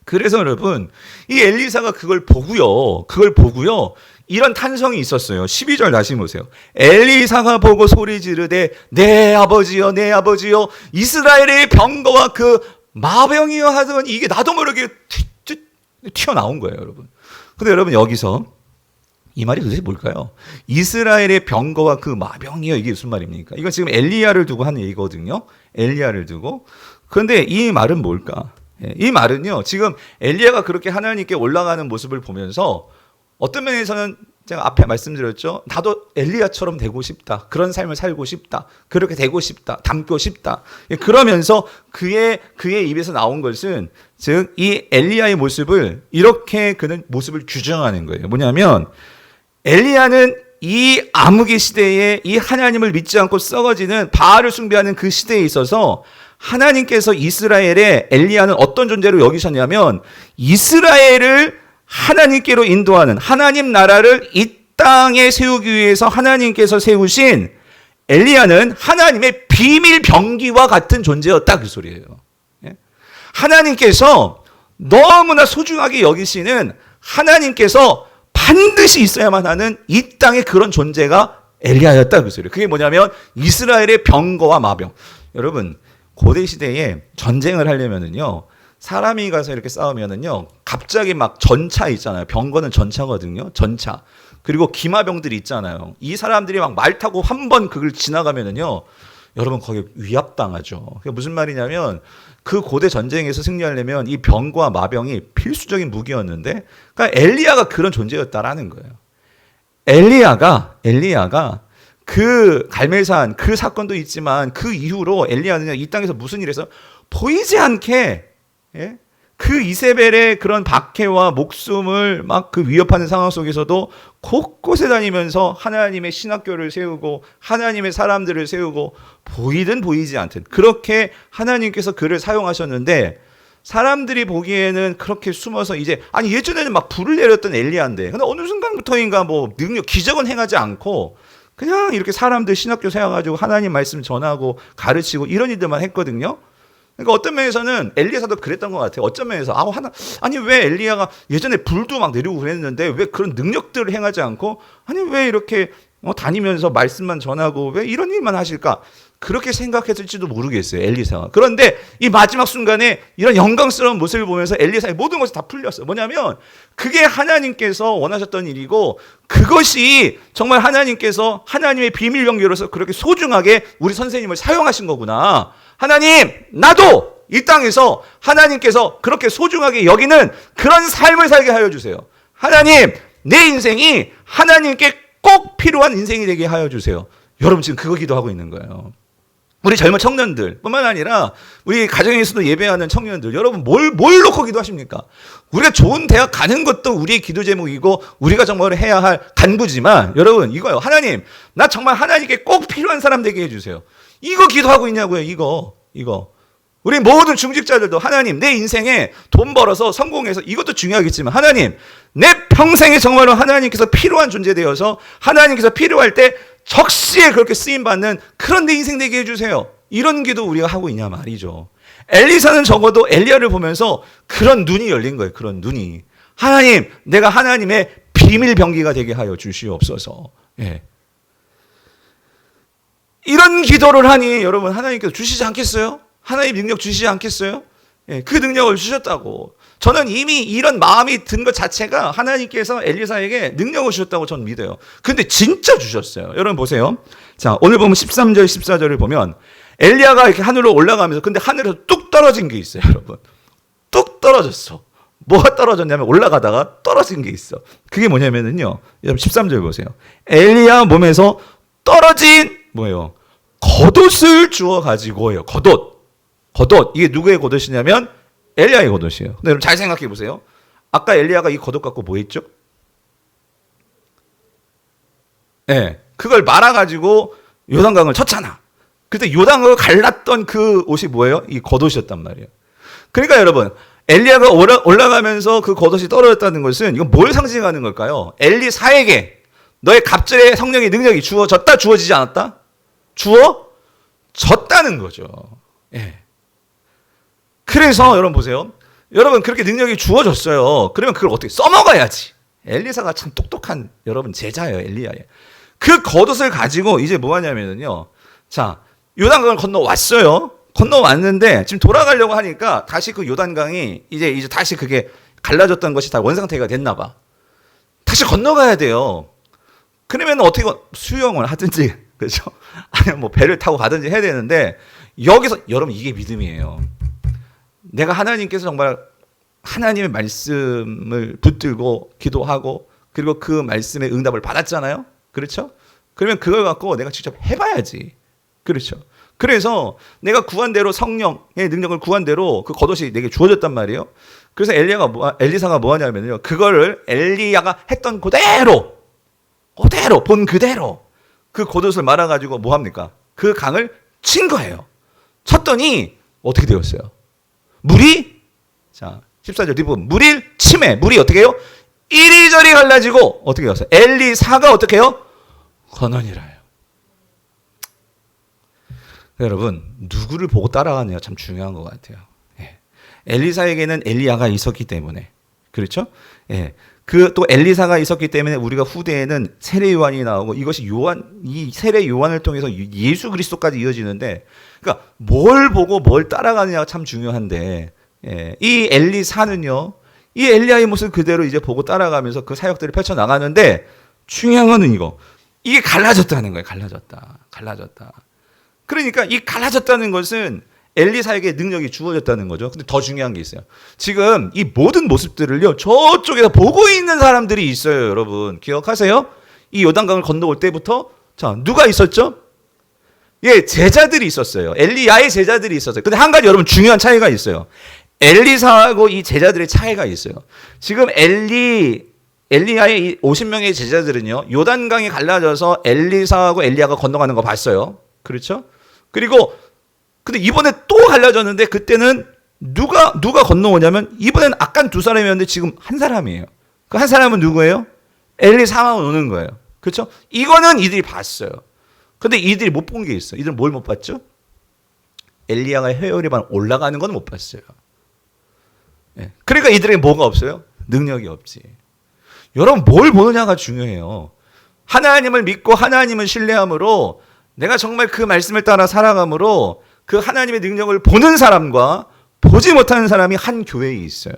그래서 여러분 이 엘리사가 그걸 보고요 이런 탄성이 있었어요. 12절 다시 보세요. 엘리사가 보고 소리 지르되 내 아버지여 내 아버지여 이스라엘의 병거와 그 마병이여 하더니 이게 나도 모르게 튀어나온 거예요, 여러분. 근데 여러분 여기서 이 말이 도대체 뭘까요? 이스라엘의 병거와 그 마병이요. 이게 무슨 말입니까? 이건 지금 엘리야를 두고 하는 얘기거든요. 엘리야를 두고. 그런데 이 말은 뭘까? 이 말은요. 지금 엘리야가 그렇게 하나님께 올라가는 모습을 보면서 어떤 면에서는 제가 앞에 말씀드렸죠. 나도 엘리야처럼 되고 싶다. 그런 삶을 살고 싶다. 그렇게 되고 싶다. 닮고 싶다. 그러면서 그의 입에서 나온 것은 즉 이 엘리야의 모습을 이렇게 그는 모습을 규정하는 거예요. 뭐냐면 엘리야는 이 암흑의 시대에 이 하나님을 믿지 않고 썩어지는 바알을 숭배하는 그 시대에 있어서 하나님께서 이스라엘에 엘리야는 어떤 존재로 여기셨냐면 이스라엘을 하나님께로 인도하는 하나님 나라를 이 땅에 세우기 위해서 하나님께서 세우신 엘리야는 하나님의 비밀 병기와 같은 존재였다 그 소리예요. 하나님께서 너무나 소중하게 여기시는 하나님께서 반드시 있어야만 하는 이 땅의 그런 존재가 엘리야였다 그 소리예요. 그게 뭐냐면 이스라엘의 병거와 마병. 여러분 고대 시대에 전쟁을 하려면은요. 사람이 가서 이렇게 싸우면은요. 갑자기 막 전차 있잖아요. 병거는 전차거든요. 전차. 그리고 기마병들이 있잖아요. 이 사람들이 막 말 타고 한 번 그걸 지나가면은요. 여러분 거기 위압당하죠. 그게 무슨 말이냐면 그 고대 전쟁에서 승리하려면 이 병과 마병이 필수적인 무기였는데 그러니까 엘리야가 그런 존재였다라는 거예요. 엘리야가 그 갈멜산 그 사건도 있지만 그 이후로 엘리야는 이 땅에서 무슨 일을 해서 보이지 않게 그 이세벨의 그런 박해와 목숨을 막 그 위협하는 상황 속에서도 곳곳에 다니면서 하나님의 신학교를 세우고 하나님의 사람들을 세우고 보이든 보이지 않든 그렇게 하나님께서 그를 사용하셨는데 사람들이 보기에는 그렇게 숨어서 이제 아니 예전에는 막 불을 내렸던 엘리야인데 근데 어느 순간부터인가 뭐 능력 기적은 행하지 않고 그냥 이렇게 사람들 신학교 세워가지고 하나님 말씀 전하고 가르치고 이런 일들만 했거든요. 그러니까 어떤 면에서는 엘리야도 그랬던 것 같아요. 어떤 면에서 아니 왜 엘리야가 예전에 불도 막 내리고 그랬는데 왜 그런 능력들을 행하지 않고 아니 왜 이렇게 다니면서 말씀만 전하고 왜 이런 일만 하실까? 그렇게 생각했을지도 모르겠어요. 엘리사가. 그런데 이 마지막 순간에 이런 영광스러운 모습을 보면서 엘리사의 모든 것이 다 풀렸어요. 뭐냐면 그게 하나님께서 원하셨던 일이고 그것이 정말 하나님께서 하나님의 비밀 병기로서 그렇게 소중하게 우리 선생님을 사용하신 거구나. 하나님, 나도 이 땅에서 하나님께서 그렇게 소중하게 여기는 그런 삶을 살게 하여 주세요. 하나님, 내 인생이 하나님께 꼭 필요한 인생이 되게 하여 주세요. 여러분 지금 그거 기도하고 있는 거예요. 우리 젊은 청년들 뿐만 아니라 우리 가정에서도 예배하는 청년들 여러분 뭘 놓고 기도하십니까? 우리가 좋은 대학 가는 것도 우리의 기도 제목이고 우리가 정말 해야 할 간구지만 여러분 이거요. 하나님 나 정말 하나님께 꼭 필요한 사람 되게 해주세요. 이거 기도하고 있냐고요. 이거 우리 모든 중직자들도 하나님 내 인생에 돈 벌어서 성공해서 이것도 중요하겠지만 하나님 내 평생에 정말로 하나님께서 필요한 존재 되어서 하나님께서 필요할 때 적시에 그렇게 쓰임받는 그런 내 인생 되게 해주세요. 이런 기도 우리가 하고 있냐 말이죠. 엘리사는 적어도 엘리야를 보면서 그런 눈이 열린 거예요. 그런 눈이. 하나님 내가 하나님의 비밀 병기가 되게 하여 주시옵소서. 이런 기도를 하니 여러분 하나님께서 주시지 않겠어요? 하나님 능력 주시지 않겠어요? 그 능력을 주셨다고. 저는 이미 이런 마음이 든 것 자체가 하나님께서 엘리사에게 능력을 주셨다고 저는 믿어요. 근데 진짜 주셨어요. 여러분 보세요. 자, 오늘 보면 13절, 14절을 보면 엘리야가 이렇게 하늘로 올라가면서 근데 하늘에서 뚝 떨어진 게 있어요, 여러분. 뚝 떨어졌어. 뭐가 떨어졌냐면 올라가다가 떨어진 게 있어. 그게 뭐냐면요. 여러분 13절 보세요. 엘리야 몸에서 떨어진 뭐예요? 겉옷을 주워 가지고요. 겉옷. 이게 누구의 겉옷이냐면 엘리야의 겉옷이에요. 근데 여러분 잘 생각해 보세요. 아까 엘리야가 이 겉옷 갖고 뭐 했죠? 그걸 말아가지고 요단강을 쳤잖아. 그때 요단강을 갈랐던 그 옷이 뭐예요? 이 겉옷이었단 말이에요. 그러니까 여러분 엘리야가 올라가면서 그 겉옷이 떨어졌다는 것은 이건 뭘 상징하는 걸까요? 엘리사에게 너의 갑절의 성령의 능력이 주어지지 않았다? 주어졌다는 거죠. 그래서 여러분 보세요. 여러분 그렇게 능력이 주어졌어요. 그러면 그걸 어떻게 써먹어야지. 엘리사가 참 똑똑한 여러분 제자예요. 엘리야의. 그 겉옷을 가지고 이제 뭐 하냐면요. 자, 요단강을 건너왔어요. 건너왔는데 지금 돌아가려고 하니까 다시 그 요단강이 이제 다시 그게 갈라졌던 것이 다 원상태가 됐나 봐. 다시 건너가야 돼요. 그러면 어떻게 수영을 하든지 그렇죠? 아니면 뭐 배를 타고 가든지 해야 되는데 여기서 여러분 이게 믿음이에요. 내가 하나님께서 정말 하나님의 말씀을 붙들고 기도하고 그리고 그 말씀의 응답을 받았잖아요. 그렇죠? 그러면 그걸 갖고 내가 직접 해봐야지. 그렇죠? 그래서 내가 구한 대로 성령의 능력을 구한 대로 그 겉옷이 내게 주어졌단 말이에요. 그래서 엘리사가 뭐 하냐면요. 그거를 엘리야가 했던 그대로 본 그대로 그 겉옷을 말아가지고 뭐 합니까? 그 강을 친 거예요. 쳤더니 어떻게 되었어요? 물이 자 14절 뒷부분 물이 침에 물이 어떻게 해요? 이리저리 갈라지고 어떻게 되었어요? 엘리사가 어떻게 해요? 건너니라요. 여러분 누구를 보고 따라가느냐 참 중요한 것 같아요. 예. 엘리사에게는 엘리야가 있었기 때문에 그렇죠? 예. 그 또 엘리사가 있었기 때문에 우리가 후대에는 세례 요한이 나오고 이것이 이 세례 요한을 통해서 예수 그리스도까지 이어지는데 그러니까 뭘 보고 뭘 따라가느냐가 참 중요한데 예. 이 엘리사는요. 이 엘리야의 모습 그대로 이제 보고 따라가면서 그 사역들을 펼쳐 나가는데 중요한 거는 이게 갈라졌다는 거예요. 갈라졌다. 그러니까 이 갈라졌다는 것은 엘리사에게 능력이 주어졌다는 거죠. 근데 더 중요한 게 있어요. 지금 이 모든 모습들을요. 저쪽에서 보고 있는 사람들이 있어요. 여러분 기억하세요? 이 요단강을 건너올 때부터 자 누가 있었죠? 예, 제자들이 있었어요. 엘리야의 제자들이 있었어요. 근데 한 가지 여러분 중요한 차이가 있어요. 엘리사하고 이 제자들의 차이가 있어요. 지금 엘리야의 이 50명의 제자들은요. 요단강이 갈라져서 엘리사하고 엘리야가 건너가는 거 봤어요. 그렇죠? 그리고 근데 이번에 또 갈라졌는데 그때는 누가 건너오냐면 이번엔 아까 두 사람이었는데 지금 한 사람이에요. 그 한 사람은 누구예요? 엘리사만 오는 거예요. 그렇죠? 이거는 이들이 봤어요. 근데 이들이 못 본 게 있어요. 이들은 뭘 못 봤죠? 엘리야가 회오리반 올라가는 건 못 봤어요. 예. 그러니까 이들에게 뭐가 없어요? 능력이 없지. 여러분 뭘 보느냐가 중요해요. 하나님을 믿고 하나님을 신뢰함으로 내가 정말 그 말씀을 따라 살아감으로 그 하나님의 능력을 보는 사람과 보지 못하는 사람이 한 교회에 있어요.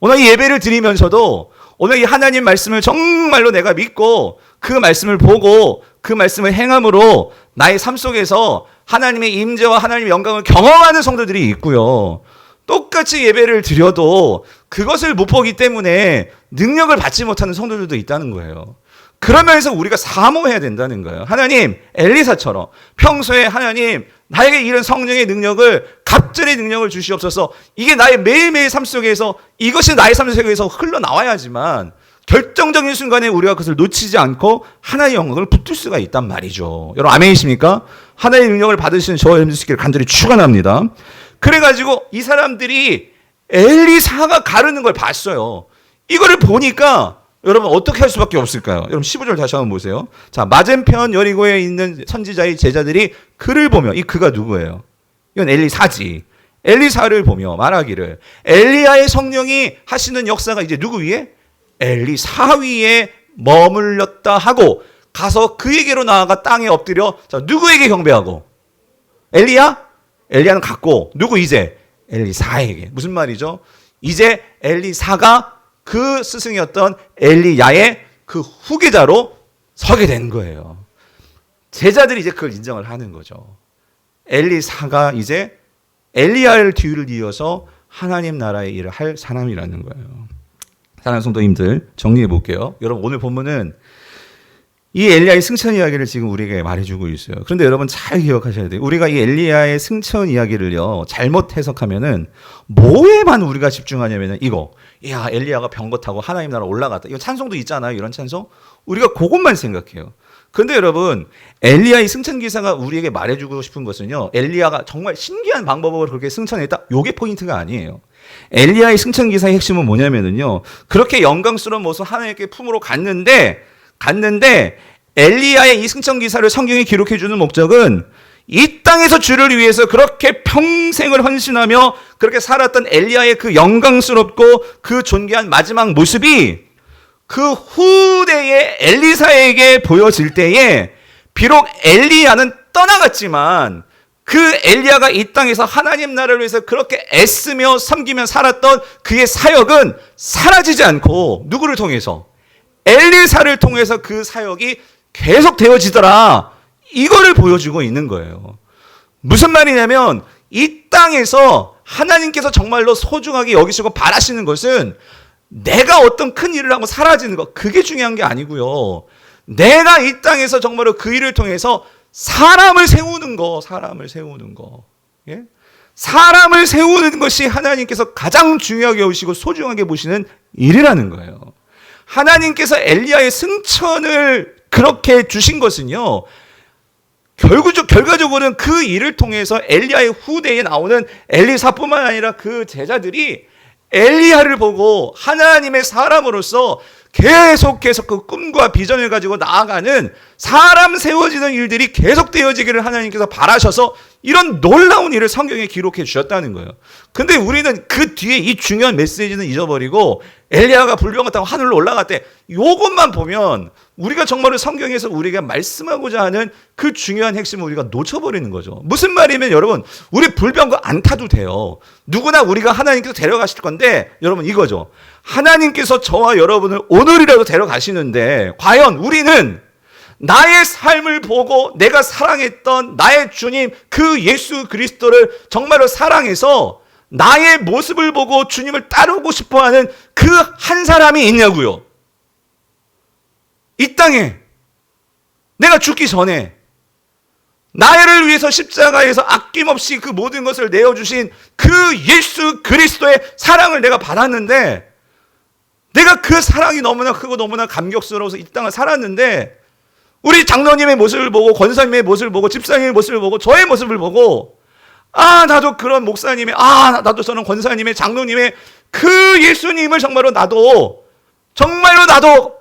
오늘 이 예배를 드리면서도 오늘 이 하나님 말씀을 정말로 내가 믿고 그 말씀을 보고 그 말씀을 행함으로 나의 삶 속에서 하나님의 임재와 하나님의 영광을 경험하는 성도들이 있고요. 똑같이 예배를 드려도 그것을 못 보기 때문에 능력을 받지 못하는 성도들도 있다는 거예요. 그러면서 우리가 사모해야 된다는 거예요. 하나님, 엘리사처럼 평소에 하나님 나에게 이런 성령의 능력을 갑절의 능력을 주시옵소서. 이게 나의 매일매일 삶 속에서 이것이 나의 삶 속에서 흘러나와야지만 결정적인 순간에 우리가 그것을 놓치지 않고 하나의 영광을 붙들 수가 있단 말이죠. 여러분 아멘이십니까? 하나의 능력을 받으시는 저와 여러분들 수 있기를 간절히 축원합니다. 그래가지고 이 사람들이 엘리사가 가르는 걸 봤어요. 이거를 보니까 여러분 어떻게 할 수밖에 없을까요? 여러분 15절 다시 한번 보세요. 자, 맞은편 여리고에 있는 선지자의 제자들이 그를 보며 이 그가 누구예요? 이건 엘리사지. 엘리사를 보며 말하기를 엘리야의 성령이 하시는 역사가 이제 누구 위에? 엘리사 위에 머물렀다 하고 가서 그에게로 나아가 땅에 엎드려 자, 누구에게 경배하고? 엘리야? 엘리야는 갔고 누구 이제? 엘리사에게. 무슨 말이죠? 이제 엘리사가 그 스승이었던 엘리야의 그 후계자로 서게 된 거예요. 제자들이 이제 그걸 인정을 하는 거죠. 엘리사가 이제 엘리야를 뒤를 이어서 하나님 나라의 일을 할 사람이라는 거예요. 사랑하는 성도님들 정리해 볼게요. 여러분 오늘 본문은 이 엘리야의 승천 이야기를 지금 우리에게 말해주고 있어요. 그런데 여러분 잘 기억하셔야 돼요. 우리가 이 엘리야의 승천 이야기를요 잘못 해석하면은 뭐에만 우리가 집중하냐면은 이거, 야 엘리야가 병거 타고 하나님 나라 올라갔다. 이거 찬송도 있잖아요. 이런 찬송 우리가 그것만 생각해요. 그런데 여러분 엘리야의 승천 기사가 우리에게 말해주고 싶은 것은요, 엘리야가 정말 신기한 방법으로 그렇게 승천했다. 요게 포인트가 아니에요. 엘리야의 승천 기사의 핵심은 뭐냐면은요, 그렇게 영광스러운 모습 하나님께 품으로 갔는데 엘리야의 이 승천 기사를 성경에 기록해 주는 목적은 이 땅에서 주를 위해서 그렇게 평생을 헌신하며 그렇게 살았던 엘리야의 그 영광스럽고 그 존귀한 마지막 모습이 그 후대의 엘리사에게 보여질 때에 비록 엘리야는 떠나갔지만 그 엘리야가 이 땅에서 하나님 나라를 위해서 그렇게 애쓰며 섬기며 살았던 그의 사역은 사라지지 않고 누구를 통해서? 엘리사를 통해서 그 사역이 계속 되어지더라. 이거를 보여주고 있는 거예요. 무슨 말이냐면 이 땅에서 하나님께서 정말로 소중하게 여기시고 바라시는 것은 내가 어떤 큰 일을 하고 사라지는 것, 그게 중요한 게 아니고요. 내가 이 땅에서 정말로 그 일을 통해서 사람을 세우는 거, 사람을 세우는 거. 예? 사람을 세우는 것이 하나님께서 가장 중요하게 보시고 소중하게 보시는 일이라는 거예요. 하나님께서 엘리야의 승천을 그렇게 주신 것은요, 결과적으로는 그 일을 통해서 엘리야의 후대에 나오는 엘리사뿐만 아니라 그 제자들이 엘리야를 보고 하나님의 사람으로서 계속해서 그 꿈과 비전을 가지고 나아가는 사람 세워지는 일들이 계속되어지기를 하나님께서 바라셔서 이런 놀라운 일을 성경에 기록해 주셨다는 거예요. 근데 우리는 그 뒤에 이 중요한 메시지는 잊어버리고 엘리야가 불병을 타고 하늘로 올라갔대. 요것만 보면 우리가 정말로 성경에서 우리가 말씀하고자 하는 그 중요한 핵심을 우리가 놓쳐버리는 거죠. 무슨 말이면 여러분, 우리 불병거 안 타도 돼요. 누구나 우리가 하나님께서 데려가실 건데 여러분 이거죠. 하나님께서 저와 여러분을 오늘이라도 데려가시는데 과연 우리는 나의 삶을 보고 내가 사랑했던 나의 주님 그 예수 그리스도를 정말로 사랑해서 나의 모습을 보고 주님을 따르고 싶어하는 그 한 사람이 있냐고요. 이 땅에 내가 죽기 전에 나를 위해서 십자가에서 아낌없이 그 모든 것을 내어주신 그 예수 그리스도의 사랑을 내가 받았는데 내가 그 사랑이 너무나 크고 너무나 감격스러워서 이 땅을 살았는데 우리 장로님의 모습을 보고 권사님의 모습을 보고 집사님의 모습을 보고 저의 모습을 보고 나도 그런 목사님의 나도 저는 권사님의 장로님의 그 예수님을 정말로 나도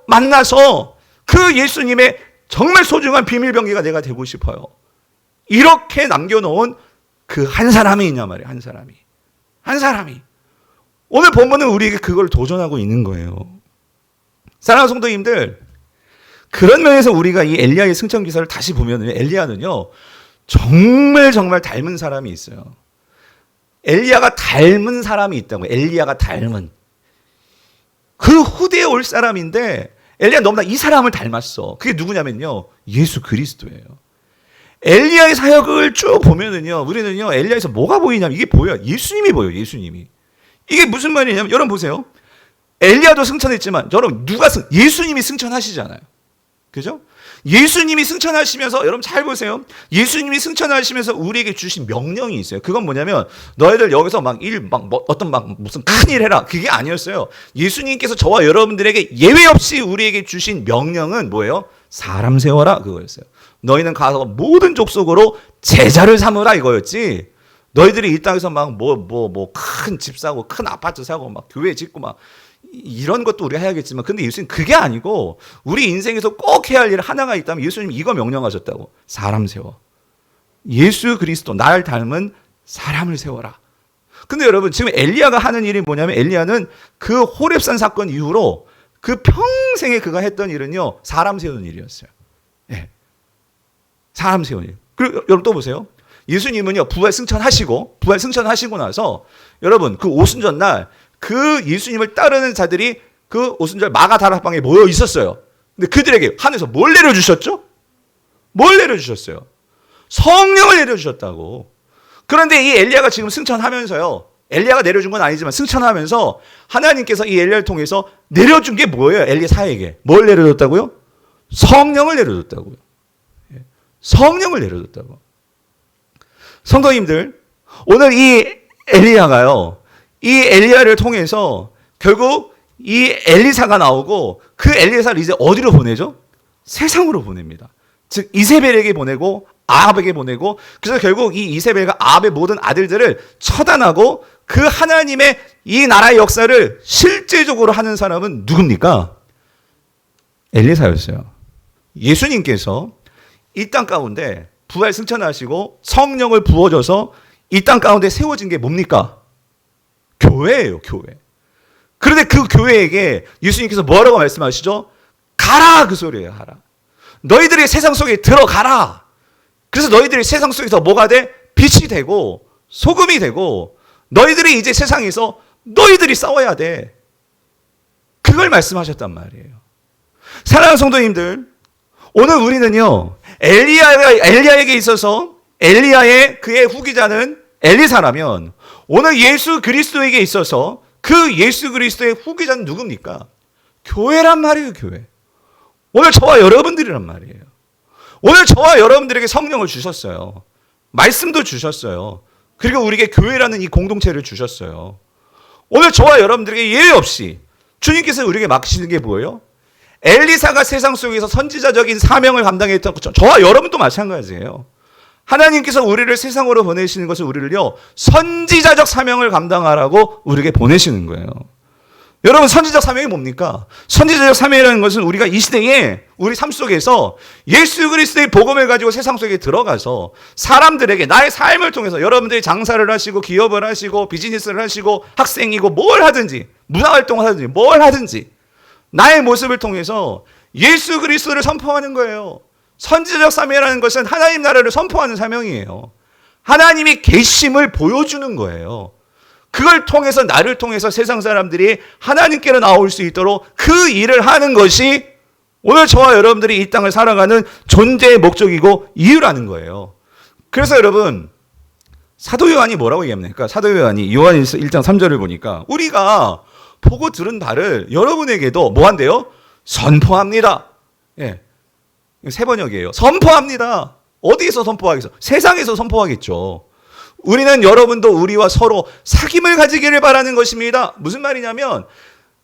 만나서 그 예수님의 정말 소중한 비밀병기가 내가 되고 싶어요. 이렇게 남겨놓은 그 한 사람이 있냐 말이에요. 한 사람이. 오늘 본문은 우리에게 그걸 도전하고 있는 거예요. 사랑하는 성도님들, 그런 면에서 우리가 이 엘리야의 승천 기사를 다시 보면 엘리야는요 정말 닮은 사람이 있어요. 엘리야가 닮은 사람이 있다고. 엘리야가 닮은 그 후대에 올 사람인데 엘리야 너무나 이 사람을 닮았어. 그게 누구냐면요 예수 그리스도예요. 엘리야의 사역을 쭉 보면은요 우리는요 엘리야에서 뭐가 보이냐면 이게 보여요. 예수님이 보여요. 예수님이. 이게 무슨 말이냐면 여러분 보세요. 엘리야도 승천했지만 여러분 예수님이 승천하시잖아요. 그죠? 예수님이 승천하시면서 여러분 잘 보세요. 예수님이 승천하시면서 우리에게 주신 명령이 있어요. 그건 뭐냐면 너희들 여기서 무슨 큰일 해라. 그게 아니었어요. 예수님께서 저와 여러분들에게 예외 없이 우리에게 주신 명령은 뭐예요? 사람 세워라 그거였어요. 너희는 가서 모든 족속으로 제자를 삼으라 이거였지. 너희들이 이 땅에서 큰 집 사고 큰 아파트 사고 막 교회 짓고 막 이런 것도 우리가 해야겠지만 근데 예수님 그게 아니고 우리 인생에서 꼭 해야 할 일 하나가 있다면 예수님 이거 명령하셨다고. 사람 세워. 예수 그리스도 날 닮은 사람을 세워라. 근데 여러분 지금 엘리야가 하는 일이 뭐냐면 엘리야는 그 호렙산 사건 이후로 그 평생에 그가 했던 일은요 사람 세우는 일이었어요. 네. 사람 세우는 일. 그리고 여러분 또 보세요. 예수님은요 부활 승천하시고 나서 여러분 그 오순절 날 그 예수님을 따르는 자들이 그 오순절 마가다락방에 모여 있었어요. 근데 그들에게 하늘에서 뭘 내려주셨죠? 뭘 내려주셨어요? 성령을 내려주셨다고. 그런데 이 엘리야가 지금 승천하면서요. 엘리야가 내려준 건 아니지만 승천하면서 하나님께서 이 엘리야를 통해서 내려준 게 뭐예요? 엘리사에게. 뭘 내려줬다고요? 성령을 내려줬다고요. 성령을 내려줬다고. 성도님들, 오늘 이 엘리야가요. 이 엘리야를 통해서 결국 이 엘리사가 나오고 그 엘리사를 이제 어디로 보내죠? 세상으로 보냅니다. 즉 이세벨에게 보내고 아합에게 보내고 그래서 결국 이 이세벨과 아합의 모든 아들들을 처단하고 그 하나님의 이 나라의 역사를 실제적으로 하는 사람은 누굽니까? 엘리사였어요. 예수님께서 이 땅 가운데 부활 승천하시고 성령을 부어줘서 이 땅 가운데 세워진 게 뭡니까? 교회예요, 교회. 그런데 그 교회에게 예수님께서 뭐라고 말씀하시죠? 가라 그 소리예요, 가라. 너희들이 세상 속에 들어가라. 그래서 너희들이 세상 속에서 뭐가 돼? 빛이 되고 소금이 되고 너희들이 이제 세상에서 너희들이 싸워야 돼. 그걸 말씀하셨단 말이에요. 사랑하는 성도님들, 오늘 우리는요, 엘리야에게 있어서 엘리야의 그의 후기자는 엘리사라면 오늘 예수 그리스도에게 있어서 그 예수 그리스도의 후기자는 누굽니까? 교회란 말이에요, 교회. 오늘 저와 여러분들이란 말이에요. 오늘 저와 여러분들에게 성령을 주셨어요. 말씀도 주셨어요. 그리고 우리에게 교회라는 이 공동체를 주셨어요. 오늘 저와 여러분들에게 예외 없이 주님께서 우리에게 맡기시는 게 뭐예요? 엘리사가 세상 속에서 선지자적인 사명을 감당했던 것처럼 저와 여러분도 마찬가지예요. 하나님께서 우리를 세상으로 보내시는 것은 우리를요, 선지자적 사명을 감당하라고 우리에게 보내시는 거예요. 여러분, 선지자적 사명이 뭡니까? 선지자적 사명이라는 것은 우리가 이 시대에 우리 삶 속에서 예수 그리스도의 복음을 가지고 세상 속에 들어가서 사람들에게 나의 삶을 통해서 여러분들이 장사를 하시고 기업을 하시고 비즈니스를 하시고 학생이고 뭘 하든지 문화활동을 하든지 뭘 하든지 나의 모습을 통해서 예수 그리스도를 선포하는 거예요. 선지자적 사명이라는 것은 하나님 나라를 선포하는 사명이에요. 하나님이 계심을 보여주는 거예요. 그걸 통해서 나를 통해서 세상 사람들이 하나님께로 나올 수 있도록 그 일을 하는 것이 오늘 저와 여러분들이 이 땅을 살아가는 존재의 목적이고 이유라는 거예요. 그래서 여러분, 사도 요한이 뭐라고 얘기합니까? 사도 요한이 요한일서 1장 3절을 보니까 우리가 보고 들은 바를 여러분에게도 뭐 한대요? 선포합니다. 예. 세 번역이에요. 선포합니다. 어디에서 선포하겠어? 세상에서 선포하겠죠. 우리는 여러분도 우리와 서로 사귐을 가지기를 바라는 것입니다. 무슨 말이냐면,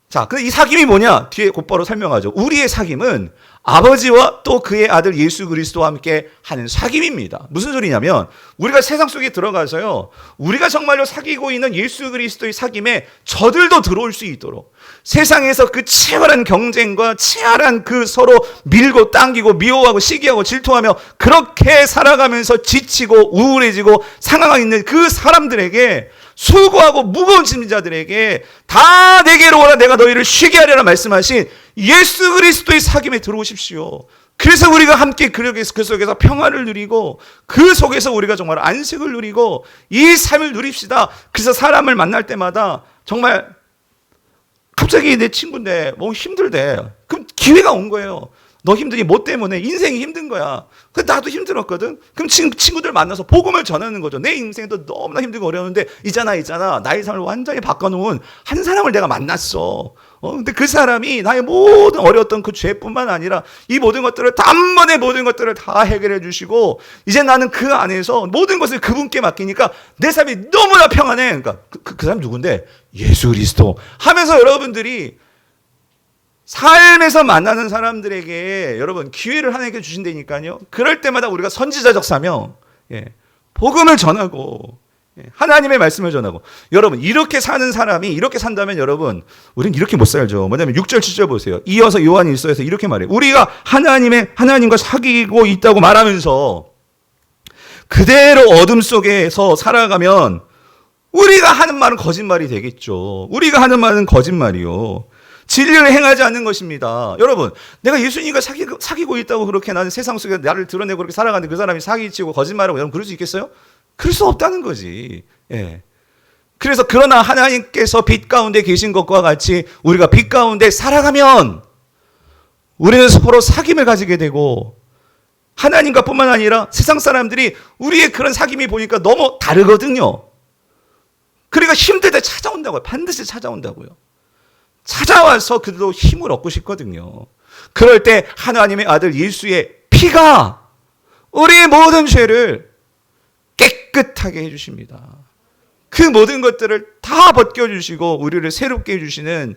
자, 근데 이 사귐이 뭐냐? 뒤에 곧바로 설명하죠. 우리의 사귐은 아버지와 또 그의 아들 예수 그리스도와 함께 하는 사귐입니다. 무슨 소리냐면, 우리가 세상 속에 들어가서요, 우리가 정말로 사귀고 있는 예수 그리스도의 사귐에 저들도 들어올 수 있도록 세상에서 그 치열한 경쟁과 치열한 그 서로 밀고 당기고 미워하고 시기하고 질투하며 그렇게 살아가면서 지치고 우울해지고 상황에 있는 그 사람들에게, 수고하고 무거운 짐진 자들에게 다 내게로 오라 내가 너희를 쉬게 하리라 말씀하신 예수 그리스도의 사귐에 들어오십시오. 그래서 우리가 함께 그 속에서 평화를 누리고 그 속에서 우리가 정말 안식을 누리고 이 삶을 누립시다. 그래서 사람을 만날 때마다 정말 갑자기 내 친구인데 뭐 힘들대. 그럼 기회가 온 거예요. 너 힘드니 뭐 때문에? 인생이 힘든 거야. 나도 힘들었거든. 그럼 친구들 만나서 복음을 전하는 거죠. 내 인생도 너무나 힘들고 어려웠는데 있잖아 나의 삶을 완전히 바꿔놓은 한 사람을 내가 만났어. 근데 그 사람이 나의 모든 어려웠던 그 죄뿐만 아니라 이 모든 것들을 단번에 모든 것들을 다 해결해 주시고 이제 나는 그 안에서 모든 것을 그분께 맡기니까 내 삶이 너무나 평안해. 그러니까 그 사람 누군데? 예수 그리스도 하면서 여러분들이 삶에서 만나는 사람들에게 여러분 기회를 하나님께 주신다니까요. 그럴 때마다 우리가 선지자적 사명, 복음을 전하고 하나님의 말씀을 전하고 여러분 이렇게 사는 사람이 이렇게 산다면 여러분 우리는 이렇게 못 살죠. 뭐냐면 6절 7절 보세요. 이어서 요한일서에서 이렇게 말해요. 우리가 하나님과 사귀고 있다고 말하면서 그대로 어둠 속에서 살아가면 우리가 하는 말은 거짓말이 되겠죠. 우리가 하는 말은 거짓말이요. 진리를 행하지 않는 것입니다. 여러분, 내가 예수님과 사귀고 있다고 그렇게 나는 세상 속에 나를 드러내고 그렇게 살아가는데 그 사람이 사기치고 거짓말하고 여러분 그럴 수 있겠어요? 그럴 수 없다는 거지. 그래서 그러나 하나님께서 빛 가운데 계신 것과 같이 우리가 빛 가운데 살아가면 우리는 서로 사귐을 가지게 되고 하나님과 뿐만 아니라 세상 사람들이 우리의 그런 사귐이 보니까 너무 다르거든요. 그러니까 힘들 때 찾아온다고요. 반드시 찾아온다고요. 찾아와서 그들도 힘을 얻고 싶거든요. 그럴 때 하나님의 아들 예수의 피가 우리의 모든 죄를 깨끗하게 해주십니다. 그 모든 것들을 다 벗겨주시고 우리를 새롭게 해주시는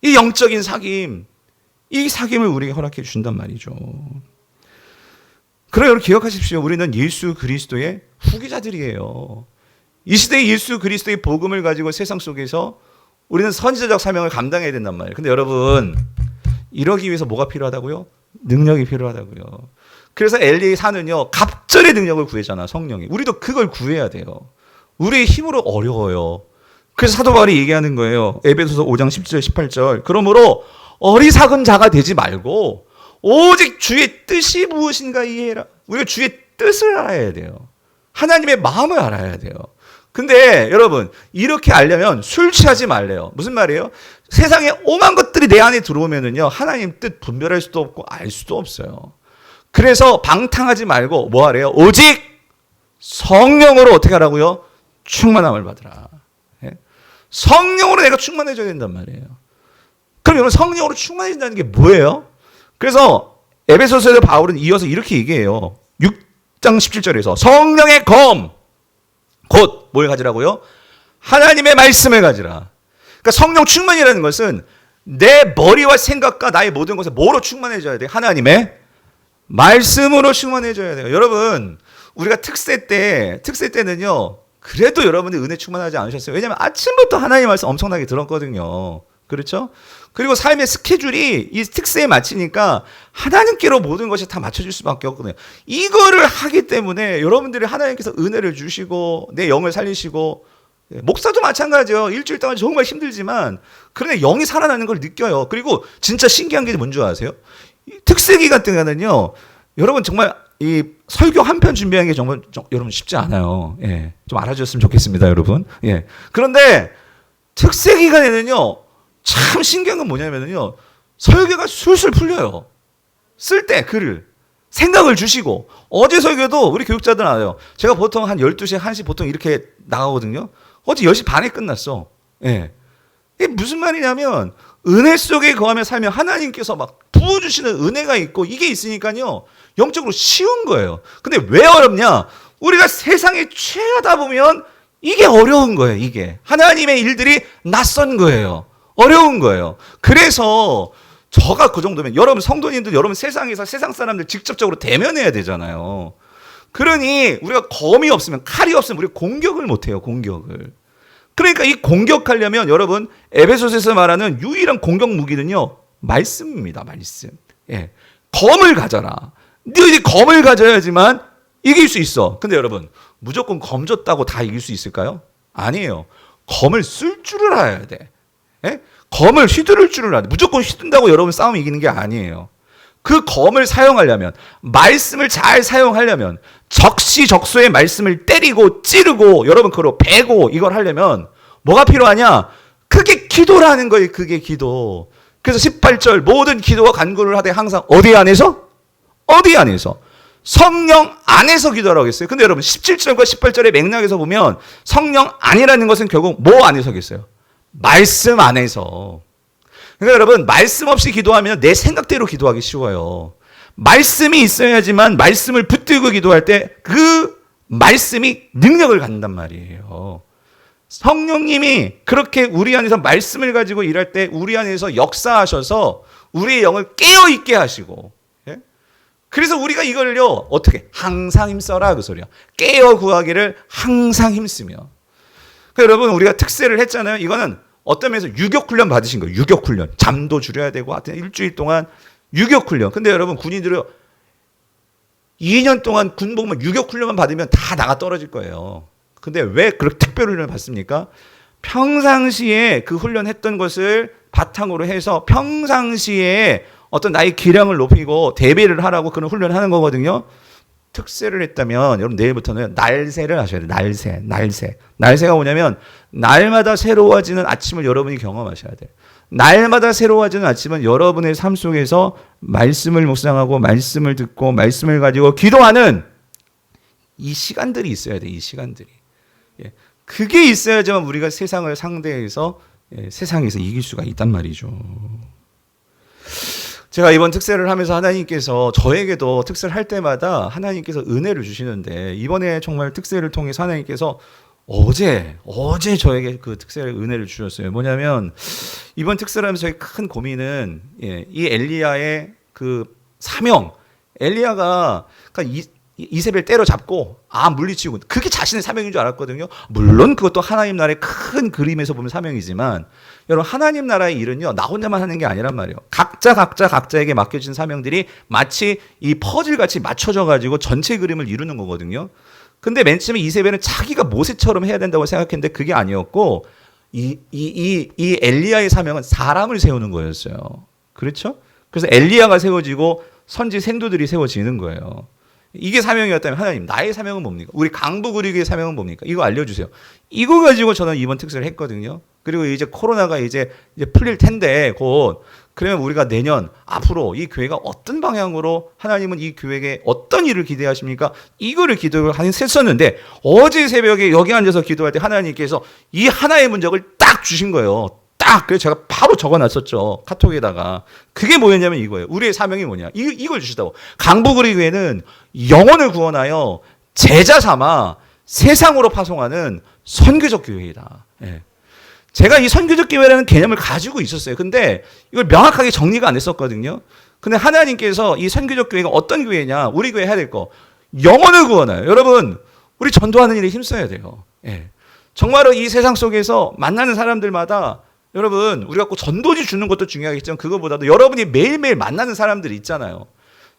이 영적인 사귐, 이 사귐을 우리에게 허락해 주신단 말이죠. 그러나 여러분 기억하십시오. 우리는 예수 그리스도의 후기자들이에요. 이 시대의 예수 그리스도의 복음을 가지고 세상 속에서 우리는 선지자적 사명을 감당해야 된단 말이에요. 근데 여러분 이러기 위해서 뭐가 필요하다고요? 능력이 필요하다고요. 그래서 엘리사는요 갑절의 능력을 구했잖아. 성령이. 우리도 그걸 구해야 돼요. 우리의 힘으로 어려워요. 그래서 사도 바울이 얘기하는 거예요. 에베소서 5장 10절 18절. 그러므로 어리석은 자가 되지 말고 오직 주의 뜻이 무엇인가 이해해라. 우리가 주의 뜻을 알아야 돼요. 하나님의 마음을 알아야 돼요. 근데 여러분 이렇게 알려면 술 취하지 말래요. 무슨 말이에요? 세상에 오만 것들이 내 안에 들어오면은요 하나님 뜻 분별할 수도 없고 알 수도 없어요. 그래서 방탕하지 말고 뭐 하래요? 오직 성령으로 어떻게 하라고요? 충만함을 받으라. 예? 성령으로 내가 충만해져야 된단 말이에요. 그럼 여러분 성령으로 충만해진다는 게 뭐예요? 그래서 에베소서에서 바울은 이어서 이렇게 얘기해요. 6장 17절에서 성령의 검 곧 뭘 가지라고요? 하나님의 말씀을 가지라. 그러니까 성령 충만이라는 것은 내 머리와 생각과 나의 모든 것에 뭐로 충만해져야 돼요? 하나님의 말씀으로 충만해져야 돼요. 여러분 우리가 특세 때는요 그래도 여러분들 은혜 충만하지 않으셨어요? 왜냐하면 아침부터 하나님 말씀 엄청나게 들었거든요. 그렇죠? 그리고 삶의 스케줄이 이 특세에 맞추니까 하나님께로 모든 것이 다 맞춰질 수밖에 없거든요. 이거를 하기 때문에 여러분들이 하나님께서 은혜를 주시고 내 영을 살리시고, 목사도 마찬가지예요. 일주일 동안 정말 힘들지만 그러나 영이 살아나는 걸 느껴요. 그리고 진짜 신기한 게 뭔지 아세요? 특세 기간 때는요 여러분 정말 이 설교 한 편 준비하는 게 정말 여러분 쉽지 않아요. 예, 좀 알아주셨으면 좋겠습니다, 여러분. 예. 그런데 특세 기간에는요 참 신기한 건 뭐냐면요 설교가 술술 풀려요. 쓸 때 글을 생각을 주시고, 어제 설교도 우리 교육자들 알아요. 제가 보통 한 12시, 1시 보통 이렇게 나가거든요. 어제 10시 반에 끝났어. 예. 이게 무슨 말이냐면 은혜 속에 거하며 살면 하나님께서 막 부어주시는 은혜가 있고 이게 있으니까요 영적으로 쉬운 거예요. 근데 왜 어렵냐? 우리가 세상에 취하다 보면 이게 어려운 거예요. 이게 하나님의 일들이 낯선 거예요. 어려운 거예요. 그래서 저가 그 정도면 여러분 성도님들 여러분 세상에서 세상 사람들 직접적으로 대면해야 되잖아요. 그러니 우리가 검이 없으면 칼이 없으면 우리가 공격을 못해요. 공격을. 그러니까 이 공격하려면 여러분 에베소서에서 말하는 유일한 공격 무기는요 말씀입니다. 말씀. 예, 검을 가져라. 너희들이 검을 가져야지만 이길 수 있어. 근데 여러분 무조건 검 줬다고 다 이길 수 있을까요? 아니에요. 검을 쓸 줄을 알아야 돼. 예? 검을 휘두를 줄을 알아야 돼. 무조건 휘둔다고 여러분 싸움 이기는 게 아니에요. 그 검을 사용하려면, 말씀을 잘 사용하려면 적시적소의 말씀을 때리고 찌르고 여러분 그걸 베고 이걸 하려면 뭐가 필요하냐? 그게 기도라는 거예요. 그게 기도. 그래서 18절 모든 기도와 간구를 하되 항상 어디 안에서? 어디 안에서? 성령 안에서 기도하라고 했어요. 근데 여러분 17절과 18절의 맥락에서 보면 성령 안이라는 것은 결국 뭐 안에서겠어요? 말씀 안에서. 그러니까 여러분 말씀 없이 기도하면 내 생각대로 기도하기 쉬워요. 말씀이 있어야지만 말씀을 붙들고 기도할 때 그 말씀이 능력을 갖는단 말이에요. 성령님이 그렇게 우리 안에서 말씀을 가지고 일할 때 우리 안에서 역사하셔서 우리의 영을 깨어있게 하시고, 예? 그래서 우리가 이걸요 어떻게 항상 힘써라 그 소리야. 깨어 구하기를 항상 힘쓰며. 그러니까 여러분 우리가 특세를 했잖아요. 이거는 어떤 면에서 유격훈련 받으신 거예요. 유격훈련. 잠도 줄여야 되고 하여튼 일주일 동안 유격훈련. 근데 여러분 군인들은 2년 동안 군복무 유격훈련만 받으면 다 나가 떨어질 거예요. 근데 왜 그렇게 특별 훈련을 받습니까? 평상시에 그 훈련했던 것을 바탕으로 해서 평상시에 어떤 나의 기량을 높이고 대비를 하라고 그런 훈련을 하는 거거든요. 특세를 했다면 여러분 내일부터는 날새를 하셔야 돼요. 날새. 날새가 뭐냐면 날마다 새로워지는 아침을 여러분이 경험하셔야 돼요. 날마다 새로워지는 아침은 여러분의 삶 속에서 말씀을 묵상하고 말씀을 듣고 말씀을 가지고 기도하는 이 시간들이 있어야 돼요. 이 시간들이. 예. 그게 있어야지만 우리가 세상을 상대해서 세상에서 이길 수가 있단 말이죠. 제가 이번 특세를 하면서 하나님께서 저에게도 특세를 할 때마다 하나님께서 은혜를 주시는데 이번에 정말 특세를 통해서 하나님께서 어제 저에게 그 특세를 은혜를 주셨어요. 뭐냐면 이번 특세를 하면서 저의 큰 고민은 이 엘리야의 그 사명. 엘리야가 그러니까 이세벨 때려잡고 물리치고 그게 자신의 사명인 줄 알았거든요. 물론 그것도 하나님 나라의 큰 그림에서 보면 사명이지만 여러분 하나님 나라의 일은요 나 혼자만 하는 게 아니란 말이에요. 각자에게 맡겨진 사명들이 마치 이 퍼즐같이 맞춰져 가지고 전체 그림을 이루는 거거든요. 근데 맨 처음에 이세벨은 자기가 모세처럼 해야 된다고 생각했는데 그게 아니었고 이 엘리야의 사명은 사람을 세우는 거였어요. 그렇죠? 그래서 엘리야가 세워지고 선지 생도들이 세워지는 거예요. 이게 사명이었다면 하나님, 나의 사명은 뭡니까? 우리 강북의료교의 사명은 뭡니까? 이거 알려주세요. 이거 가지고 저는 이번 특사를 했거든요. 그리고 이제 코로나가 이제 풀릴 텐데 곧 그러면 우리가 내년 앞으로 이 교회가 어떤 방향으로 하나님은 이 교회에 어떤 일을 기대하십니까? 이거를 기도를 했었는데 어제 새벽에 여기 앉아서 기도할 때 하나님께서 이 하나의 문적을 딱 주신 거예요. 딱 그래서 제가 바로 적어놨었죠. 카톡에다가. 그게 뭐였냐면 이거예요. 우리의 사명이 뭐냐. 이걸 주시다고. 강북의료교회는 영혼을 구원하여 제자 삼아 세상으로 파송하는 선교적 교회이다. 예. 제가 이 선교적 교회라는 개념을 가지고 있었어요. 근데 이걸 명확하게 정리가 안 됐었거든요. 근데 하나님께서 이 선교적 교회가 어떤 교회냐, 우리 교회 해야 될 거, 영혼을 구원해요. 여러분, 우리 전도하는 일에 힘써야 돼요. 예. 정말로 이 세상 속에서 만나는 사람들마다 여러분, 우리가 꼭 전도지 주는 것도 중요하겠지만 그거보다도 여러분이 매일매일 만나는 사람들이 있잖아요.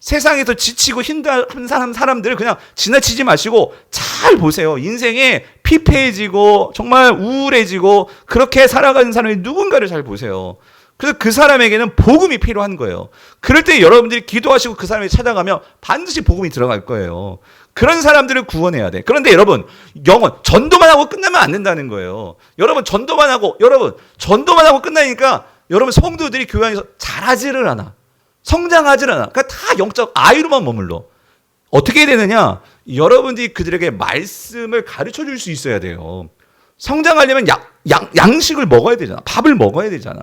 세상에서 지치고 힘든 사람들을 그냥 지나치지 마시고 잘 보세요. 인생에 피폐해지고 정말 우울해지고 그렇게 살아가는 사람이 누군가를 잘 보세요. 그래서 그 사람에게는 복음이 필요한 거예요. 그럴 때 여러분들이 기도하시고 그 사람이 찾아가면 반드시 복음이 들어갈 거예요. 그런 사람들을 구원해야 돼. 그런데 여러분, 영혼, 전도만 하고 끝나면 안 된다는 거예요. 여러분, 전도만 하고 끝나니까 여러분 성도들이 교회 안에서 잘하지를 않아. 성장하지를 않아. 그러니까 다 영적 아이로만 머물러. 어떻게 해야 되느냐? 여러분들이 그들에게 말씀을 가르쳐 줄 수 있어야 돼요. 성장하려면 양식을 먹어야 되잖아. 밥을 먹어야 되잖아.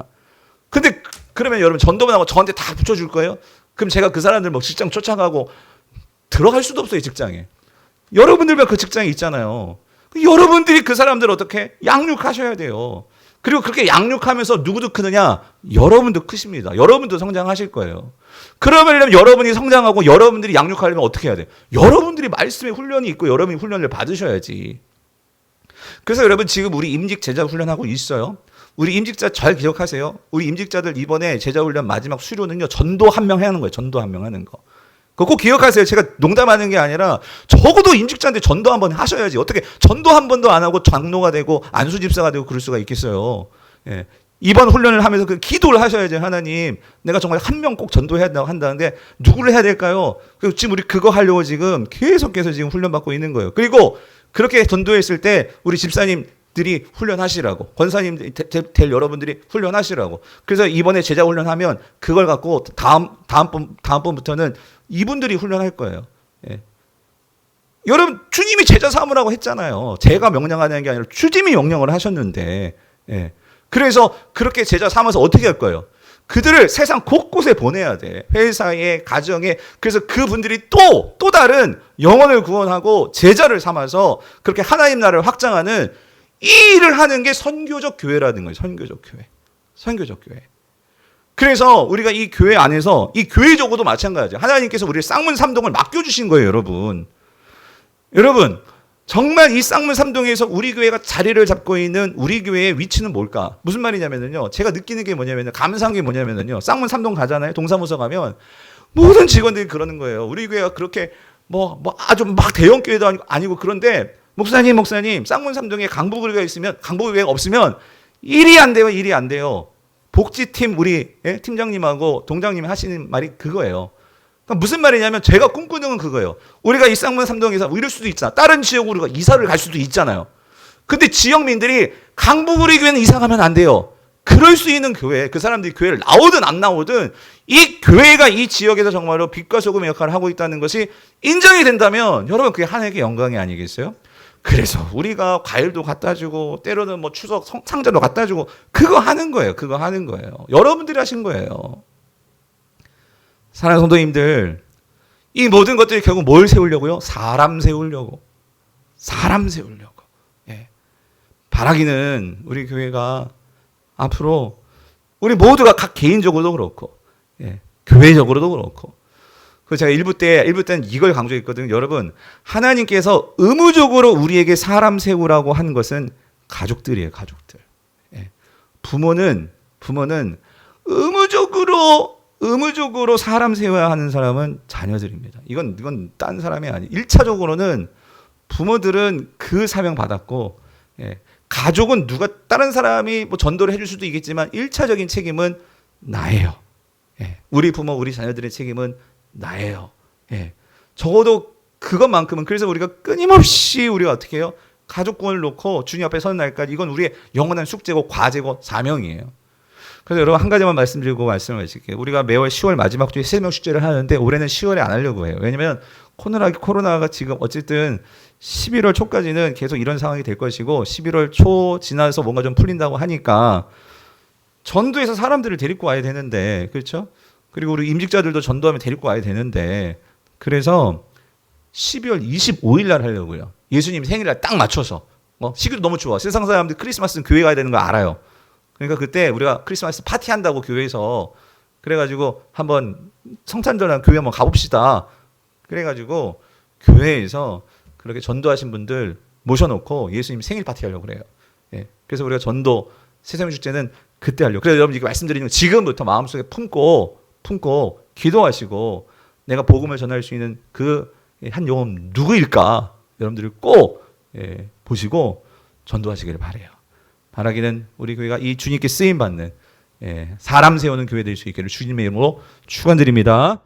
근데 그러면 여러분 전도만 하고 저한테 다 붙여줄 거예요? 그럼 제가 그 사람들 뭐 직장 쫓아가고 들어갈 수도 없어요, 직장에. 여러분들만 그 직장에 있잖아요. 여러분들이 그 사람들 어떻게 양육하셔야 돼요. 그리고 그렇게 양육하면서 누구도 크느냐? 여러분도 크십니다. 여러분도 성장하실 거예요. 그러면 여러분이 성장하고 여러분들이 양육하려면 어떻게 해야 돼요? 여러분들이 말씀에 훈련이 있고 여러분이 훈련을 받으셔야지. 그래서 여러분 지금 우리 임직 제자 훈련하고 있어요. 우리 임직자 잘 기억하세요. 우리 임직자들 이번에 제자 훈련 마지막 수료는요. 전도 한 명 하는 거예요. 전도 한 명 하는 거. 그거 꼭 기억하세요. 제가 농담하는 게 아니라 적어도 임직자인데 전도 한번 하셔야지. 어떻게 전도 한 번도 안 하고 장로가 되고 안수집사가 되고 그럴 수가 있겠어요. 예. 이번 훈련을 하면서 그 기도를 하셔야죠. 하나님, 내가 정말 한 명 꼭 전도해야 한다는데 누구를 해야 될까요? 지금 우리 그거 하려고 지금 계속해서 지금 훈련받고 있는 거예요. 그리고 그렇게 전도했을 때 우리 집사님들이 훈련하시라고, 권사님 될 여러분들이 훈련하시라고. 그래서 이번에 제자 훈련하면 그걸 갖고 다음번부터는 이분들이 훈련할 거예요. 예. 여러분, 주님이 제자 삼으라고 했잖아요. 제가 명령하는 게 아니라 주님이 명령을 하셨는데, 예. 그래서 그렇게 제자 삼아서 어떻게 할 거예요? 그들을 세상 곳곳에 보내야 돼. 회사에, 가정에. 그래서 그분들이 또 다른 영혼을 구원하고 제자를 삼아서 그렇게 하나님 나라를 확장하는 이 일을 하는 게 선교적 교회라는 거예요. 선교적 교회. 선교적 교회. 그래서 우리가 이 교회 안에서 이 교회적으로도 마찬가지예요. 하나님께서 우리를 쌍문 삼동을 맡겨주신 거예요, 여러분. 여러분, 정말 이 쌍문 삼동에서 우리 교회가 자리를 잡고 있는 우리 교회의 위치는 뭘까? 무슨 말이냐면요. 제가 느끼는 게 뭐냐면요. 감사한 게 뭐냐면요. 쌍문 삼동 가잖아요. 동사무소 가면 모든 직원들이 그러는 거예요. 우리 교회가 그렇게 아주 막 대형 교회도 아니고 그런데 목사님, 쌍문 삼동에 강북교회가 있으면, 강북교회가 없으면 일이 안 돼요. 복지팀 우리 팀장님하고 동장님이 하시는 말이 그거예요. 그러니까 무슨 말이냐면 제가 꿈꾸는 건 그거예요. 우리가 이 쌍문 삼동에서 이럴 수도 있잖아. 다른 지역으로 우리가 이사를 갈 수도 있잖아요. 근데 지역민들이 강북우리 교회는 이사 가면 안 돼요. 그럴 수 있는 교회, 그 사람들이 교회를 나오든 안 나오든 이 교회가 이 지역에서 정말로 빛과 소금의 역할을 하고 있다는 것이 인정이 된다면 여러분 그게 하나님의 영광이 아니겠어요? 그래서 우리가 과일도 갖다 주고 때로는 뭐 추석 상자도 갖다 주고 그거 하는 거예요. 여러분들이 하신 거예요. 사랑하는 성도님들, 이 모든 것들이 결국 뭘 세우려고요? 사람 세우려고. 예. 바라기는 우리 교회가 앞으로 우리 모두가 각 개인적으로도 그렇고, 예. 교회적으로도 그렇고. 그 제가 일부 때는 이걸 강조했거든요. 여러분, 하나님께서 의무적으로 우리에게 사람 세우라고 한 것은 가족들이에요, 가족들. 예. 부모는 의무적으로 사람 세워야 하는 사람은 자녀들입니다. 이건 딴 사람이 아니에요. 1차적으로는 부모들은 그 사명 받았고, 예. 가족은 다른 사람이 뭐 전도를 해줄 수도 있겠지만 1차적인 책임은 나예요. 예. 우리 부모, 우리 자녀들의 책임은 나예요. 예. 적어도 그것만큼은 그래서 우리가 끊임없이 우리가 어떻게 해요? 가족 구원을 놓고 주님 앞에 서는 날까지 이건 우리의 영원한 숙제고 과제고 사명이에요. 그래서 여러분 한 가지만 말씀드리고 말씀을 마칠게요. 우리가 매월 10월 마지막 주에 세명 축제를 하는데 올해는 10월에 안 하려고 해요. 왜냐면 코로나가 지금 어쨌든 11월 초까지는 계속 이런 상황이 될 것이고 11월 초 지나서 뭔가 좀 풀린다고 하니까 전도에서 사람들을 데리고 와야 되는데 그렇죠? 그리고 우리 임직자들도 전도하면 데리고 와야 되는데 그래서 12월 25일 날 하려고요. 예수님 생일날 딱 맞춰서. 시기도 너무 좋아. 세상 사람들 크리스마스는 교회 가야 되는 거 알아요. 그러니까 그때 우리가 크리스마스 파티 한다고 교회에서 그래가지고 한번 성탄절날 교회 한번 가봅시다. 그래가지고 교회에서 그렇게 전도하신 분들 모셔놓고 예수님 생일 파티 하려고 그래요. 예. 그래서 우리가 전도 세상 축제는 그때 하려고. 그래서 여러분 이거 말씀드리는 건 지금부터 마음속에 품고 기도하시고 내가 복음을 전할 수 있는 그 한 영혼 누구일까? 여러분들이 꼭 보시고 전도하시기를 바라요. 바라기는 우리 교회가 이 주님께 쓰임 받는 사람 세우는 교회 될 수 있기를 주님의 이름으로 축원드립니다.